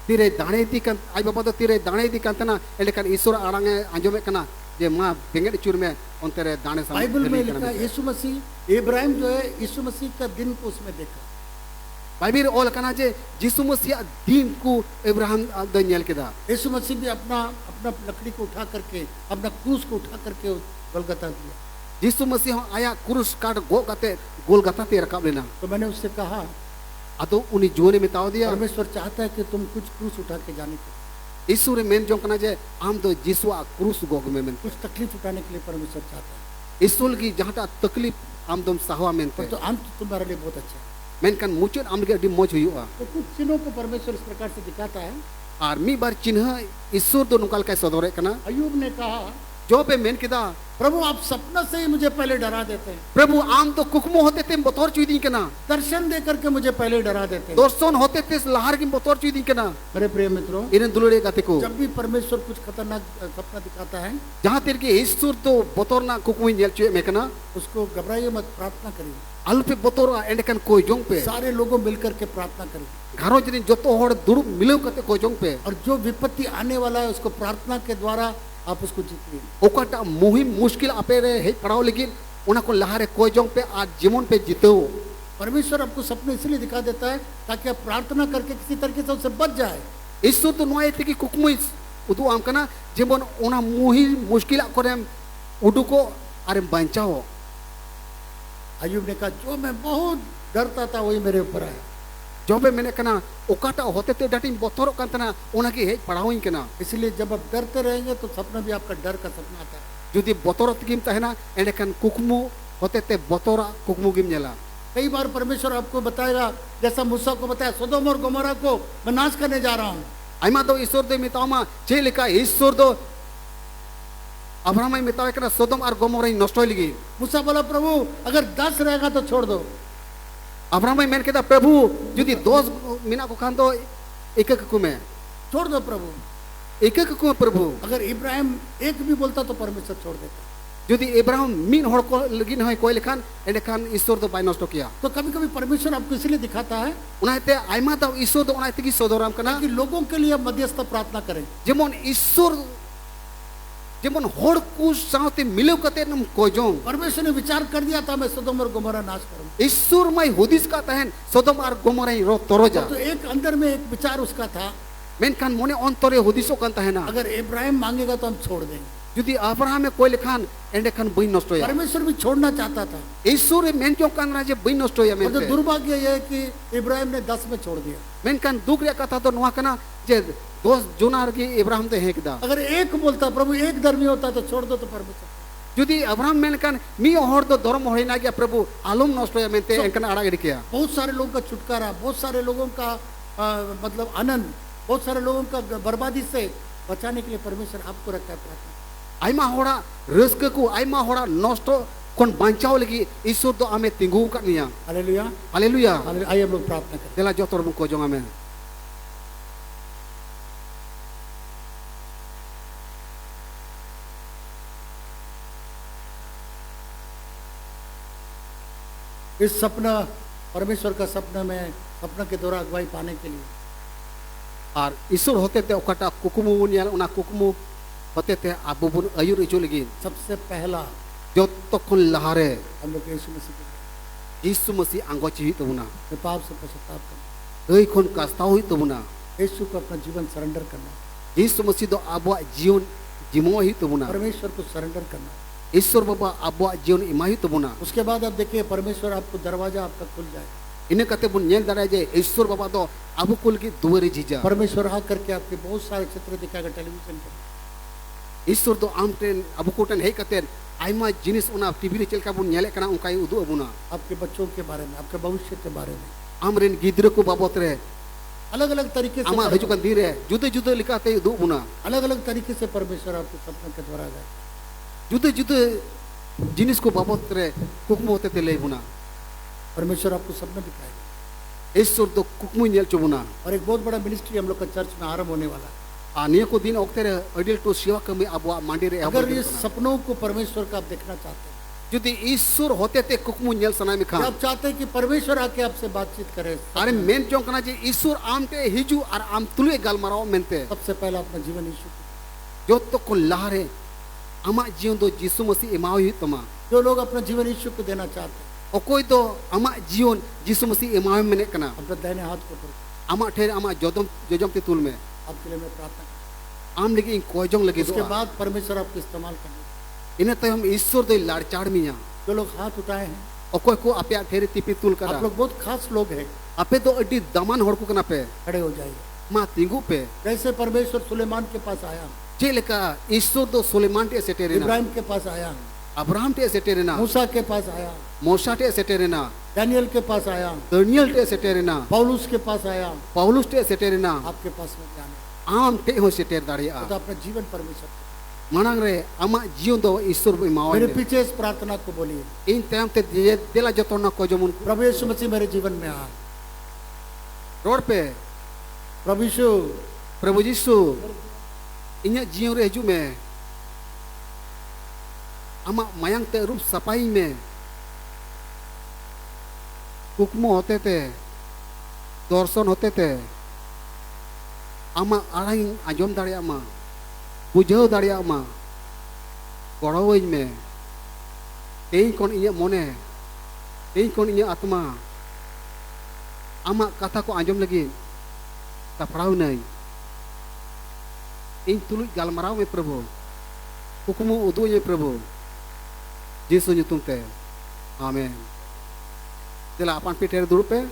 तीरे दाणे दी कान आज बाबा तो तीरे दाणे दी कान तना एलेकान ईश्वर आड़ांगे आंजोमे कना जे मां बेंगेड चूर में उनते रे दाणे सामने बाइबल में लिखा है यीशु मसीह इब्राहिम जो है यीशु मसीह का दिन को उसमें देखा। बाइबल ओल कना जे यीशु मसीह दिन को इब्राहिम द नेल केदा यीशु मसीह भी अपना अपना लकड़ी को उठा करके, अपना क्रूस को उठा करके गोलगता दिया। यीशु मसीह आया क्रूस काट गो गते गोलगता ते रकाब लेना तो मैंने उससे कहा अतो उनी जोने में ताव दिया परमेश्वर चाहता है कि तुम कुछ क्रूस उठा के जाने को, ईश्वर मेन जो कना जे आम दो जिसवा क्रूस गोग में मेन कुछ तकलीफ उठाने के लिए परमेश्वर चाहता है। ईश्वर की जहाँटा तकलीफ आम दम साहवा मेन पर तो अंत तुम्हारे लिए बहुत अच्छा है। मेन कान मुचन आम के अड्डी मौज हुआ तो कुछ चिन्हों को परमेश्वर इस प्रकार से दिखाता है। और मी बार चिन्ह ईश्वर दो नुकाल का सदोरे कना अय्यूब ने कहा जो पे मेन किदा प्रभु आप सपना से ही मुझे पहले डरा देते हैं, प्रभु आम तो कुकमो होते थे बतौर चुदी कना दर्शन दे करके मुझे पहले डरा देते हैं। दर्शन होते थे लहर की बतौर चुदी कना मेरे प्रिय मित्रों, इन्हें दुलड़े गाते को जब भी परमेश्वर कुछ खतरनाक सपना दिखाता है जहाँ तेरे के ईश्वर तो बतौर ना कुकमुई नेल चुए में कना उसको घबराइए मत, प्रार्थना करिए। अल पे बतौर एंडकन कोई जोंग पे सारे लोगों मिलकर के प्रार्थना करिए घरों जनी जोतो होड़ दुरुब मिलो कते कोई जोंग पे और जो विपत्ति आने वाला है उसको प्रार्थना के द्वारा आप उसको जीतिए। ओकाटा मुहिम मुश्किल आपे रे हे पड़ाव लेकिन उना को लहारे कोई जोंग पे आज जीवन पे जीतो परमेश्वर आपको सपने इसलिए दिखा देता है ताकि आप प्रार्थना करके किसी तरीके से उससे बच जाए। ईश्वर तो नोए थे कि कुकमुई उदु आम कना जीवन उना मुहिम मुश्किल करे उडु को अरे बचाओ। अय्यूब ने कहा जो मैं बहुत डरता था वही मेरे ऊपर आया। जो पे मैंने कना ओकाटा होते ते डटी बतौर कांतना उना की हे पड़ाव ही कना इसलिए जब आप डरते रहेंगे तो सपना भी आपका डर का सपना आता है। जुदी बतौर तकिम तहना एंडकन कुकमु होते ते बतौर कुकमु गिम नेला कई बार परमेश्वर आपको बताएगा, जैसा मूसा को बताया सोदोम और गोमोरा को मैं नाश करने जा रहा हूँ। आइमा दो ईश्वर दो मितामा जे लेका ईश्वर दो अब्राहम मितावे कना सोदम और गोमोरा नष्ट होई लगी। मूसा बोला प्रभु अगर 10 रहेगा तो छोड़ दो। अब्राहम मेन केदा प्रभु जुदी 2 मिना को खान दो एक एक को में छोड़ दो प्रभु। एक एक को प्रभु अगर इब्राहिम एक भी बोलता तो परमेश्वर छोड़ देता। जुदी इब्राहिम मीन होड़ को लगिन होय कोई लेखान एंडखान ईश्वर दो बाय नष्ट किया। तो कभी कभी परमेश्वर आपको इसलिए दिखाता है उनाते आइमा दो ईश्वर दो उनाते की सोदराम कना कि लोगों के लिए मध्यस्थ प्रार्थना करें। जेमन ईश्वर जेमन होड़ को साथे मिलो कते नम कोजों परमेश्वर ने विचार कर दिया था मैं सोदोम और गोमोरा नाश करूंगा। ईश्वर माई हुदिस का तहन सोदम और गोमोरा रो तरोजा तो एक अंदर में एक विचार उसका था, मेनखान मोने अंतरे हुदिसो कान तहना अगर इब्राहिम मांगेगा तो हम छोड़ देंगे। जुदी अब्राहम में कोई लेखान एंडखान बई नष्ट होया परमेश्वर भी छोड़ना चाहता था। ईश्वर मेन जो कान राजे बई नष्ट होया और तो मेन दुर्भाग्य यह है कि इब्राहिम ने 10 में छोड़ दिया। मेनखान दुख रे कथा तो नवा कना जे 2 जुनार की इब्राहिम ते हेकदा अगर एक बोलता प्रभु एक धर्मी होता तो छोड़ दो तो परमेश्वर जुदी अब्राहम मेनखान मी होड़ तो धर्म होइना गया प्रभु आलम नष्ट होया मेनते एनकन आड़ा गिड किया। बहुत सारे लोगों का छुटकारा, बहुत सारे लोगों का मतलब आनंद, बहुत सारे लोगों का बर्बादी से बचाने के लिए परमेश्वर आपको रखा है प्रार्थना। आइमा होड़ा रस्क को आइमा होड़ा नष्ट कोन बांचाओ लगी ईश्वर तो आमे तिंगु कानिया। Hallelujah hallelujah hallelujah. आइए हम लोग प्रार्थना करें। देला जो तोर को जोंगा में इस सपना परमेश्वर का सपना में सपनों के द्वारा अगुवाई पाने के लिए। और ईश्वर होते थे ओकाटा कुकुमु बुन ᱧᱮᱞ उना कुकुमु होते थे आबो बुन आयुर इचो लगी सबसे पहला जो तो खुन लहारे हम लोग यीशु मसीह को यीशु मसीह आंगोची तबुना अपने पाप से पश्चाताप करना, दई खुन कास्ताव तबुना यीशु को अपना जीवन सरेंडर करना, यीशु मसीह दो आबो जीवन जिमो ही तबुना परमेश्वर को सरेंडर करना। ईश्वर बाबा आबो जीवन इमाही तबुना उसके बाद आप देखिए परमेश्वर आपको दरवाजा आपका खुल जाए। इन कते बुन ᱧᱮᱞ दाड़ा जे ईश्वर बाबा दो आबो कुल की दुआरे जीजा परमेश्वर आ करके आपके बहुत सारे चित्र दिखाएगा टेलीविजन पर। ईश्वर दो आम टेन आबो कोटन हे कते आयमा जिनिस उना टीवी रे चलका बुन ᱧᱮᱞᱮ कना उनकाई उदु अबुना आपके बच्चों के बारे में, आपके भविष्य के बारे में आमरेन गिद्र को बाबत रे अलग अलग तरीके से आमा हजुकन दिरे जुदे जुदे लिकाते उदु अबुना अलग अलग तरीके से परमेश्वर आपके सपनों के द्वारा गए। जुदे जुदे जिनिस को बाबत रे कुकमो होते ते ले बुना परमेश्वर आपको सपने दिखाएगा। ईश्वर दो कुकमु ᱧᱮल चुबुना और एक बहुत बड़ा मिनिस्ट्री हम लोग का चर्च में आरंभ होने वाला है। आनिया को दिन ओक्ते रे अडिल टू सेवा कमी आबो मांडी रे अगर ये सपनों को परमेश्वर का आप देखना चाहते हैं, जुदी ईश्वर होते ते कुकमु ᱧᱮल सना में कि खा आप चाहते हैं कि परमेश्वर आके आपसे बातचीत करे, अरे मेन जों कना जे ईश्वर आमते हिजू और आम तुले गालमाराव मेनते सबसे पहला अपना जीवन यीशु को। जो तो को लहारे आमा जीवन दो यीशु मसीह इमाव ही तमा जो लोग अपना जीवन यीशु को देना चाहते हैं, ओकोय दो आमा जीवन यीशु मसीह इमाव मेने कना अपने दाहिने हाथ को पकड़ो। आमा ठेर आमा जोदम जोजम ते तुल में आपके लिए मैं प्रार्थना करता आम लगी इन कोजों लगी हूं। उसके बाद परमेश्वर आपको इस्तेमाल करेंगे। इने तो हम ईश्वर दो लाड़चाड़ मिया जो लोग हाथ उठाए हैं, ओकोय को आपया ठेर तिपी तुल आप करा लोग बहुत खास लोग हैं, आपे तो अड्डी दमन होड़ को कना पे खड़े हो जाइए। मा तिंगु पे जैसे परमेश्वर सुलेमान के पास आया, जे लेका ईश्वर दो सुलेमान टे सेटेरेना इब्राहिम के पास आया, अब्राहम टे सेटेरेना मूसा के पास आया, मोशा टे सेटेरेना दानियल के पास आया, दानियल टे सेटेरेना पौलुस के पास आया, पौलुस टे सेटेरेना आपके पास में जाने आम टे हो सेटेर दाड़िया तो अपना जीवन परमेश्वर को। मानंग रे आमा जीवन दो ईश्वर इमाव मेरे पीछे इस प्रार्थना को बोलिए, इन तयम ते देला जतोना को जमुन प्रभु यीशु मसीह मेरे जीवन में आ। रोड पे प्रभु यीशु प्रभु यीशु इन्या जीवन रे हिजू में आमा मायांग ते रूप सपाई में कुकमो होते थे, दर्शन होते थे, आमा आड़ाई आजम दाड़िया मा बुझाव दाड़िया मा गड़ोवज में तेई कोन इन्या मोने तेई कोन इन्या आत्मा आमा कथा को आजम लगी तपड़ाव नहीं इन तुलुज गालमाराव में प्रभु कुकमु उदु में प्रभु यीशु ᱧᱩᱛᱩᱢ ते आमेन। चला अपन पीठे दुड़ुब पे।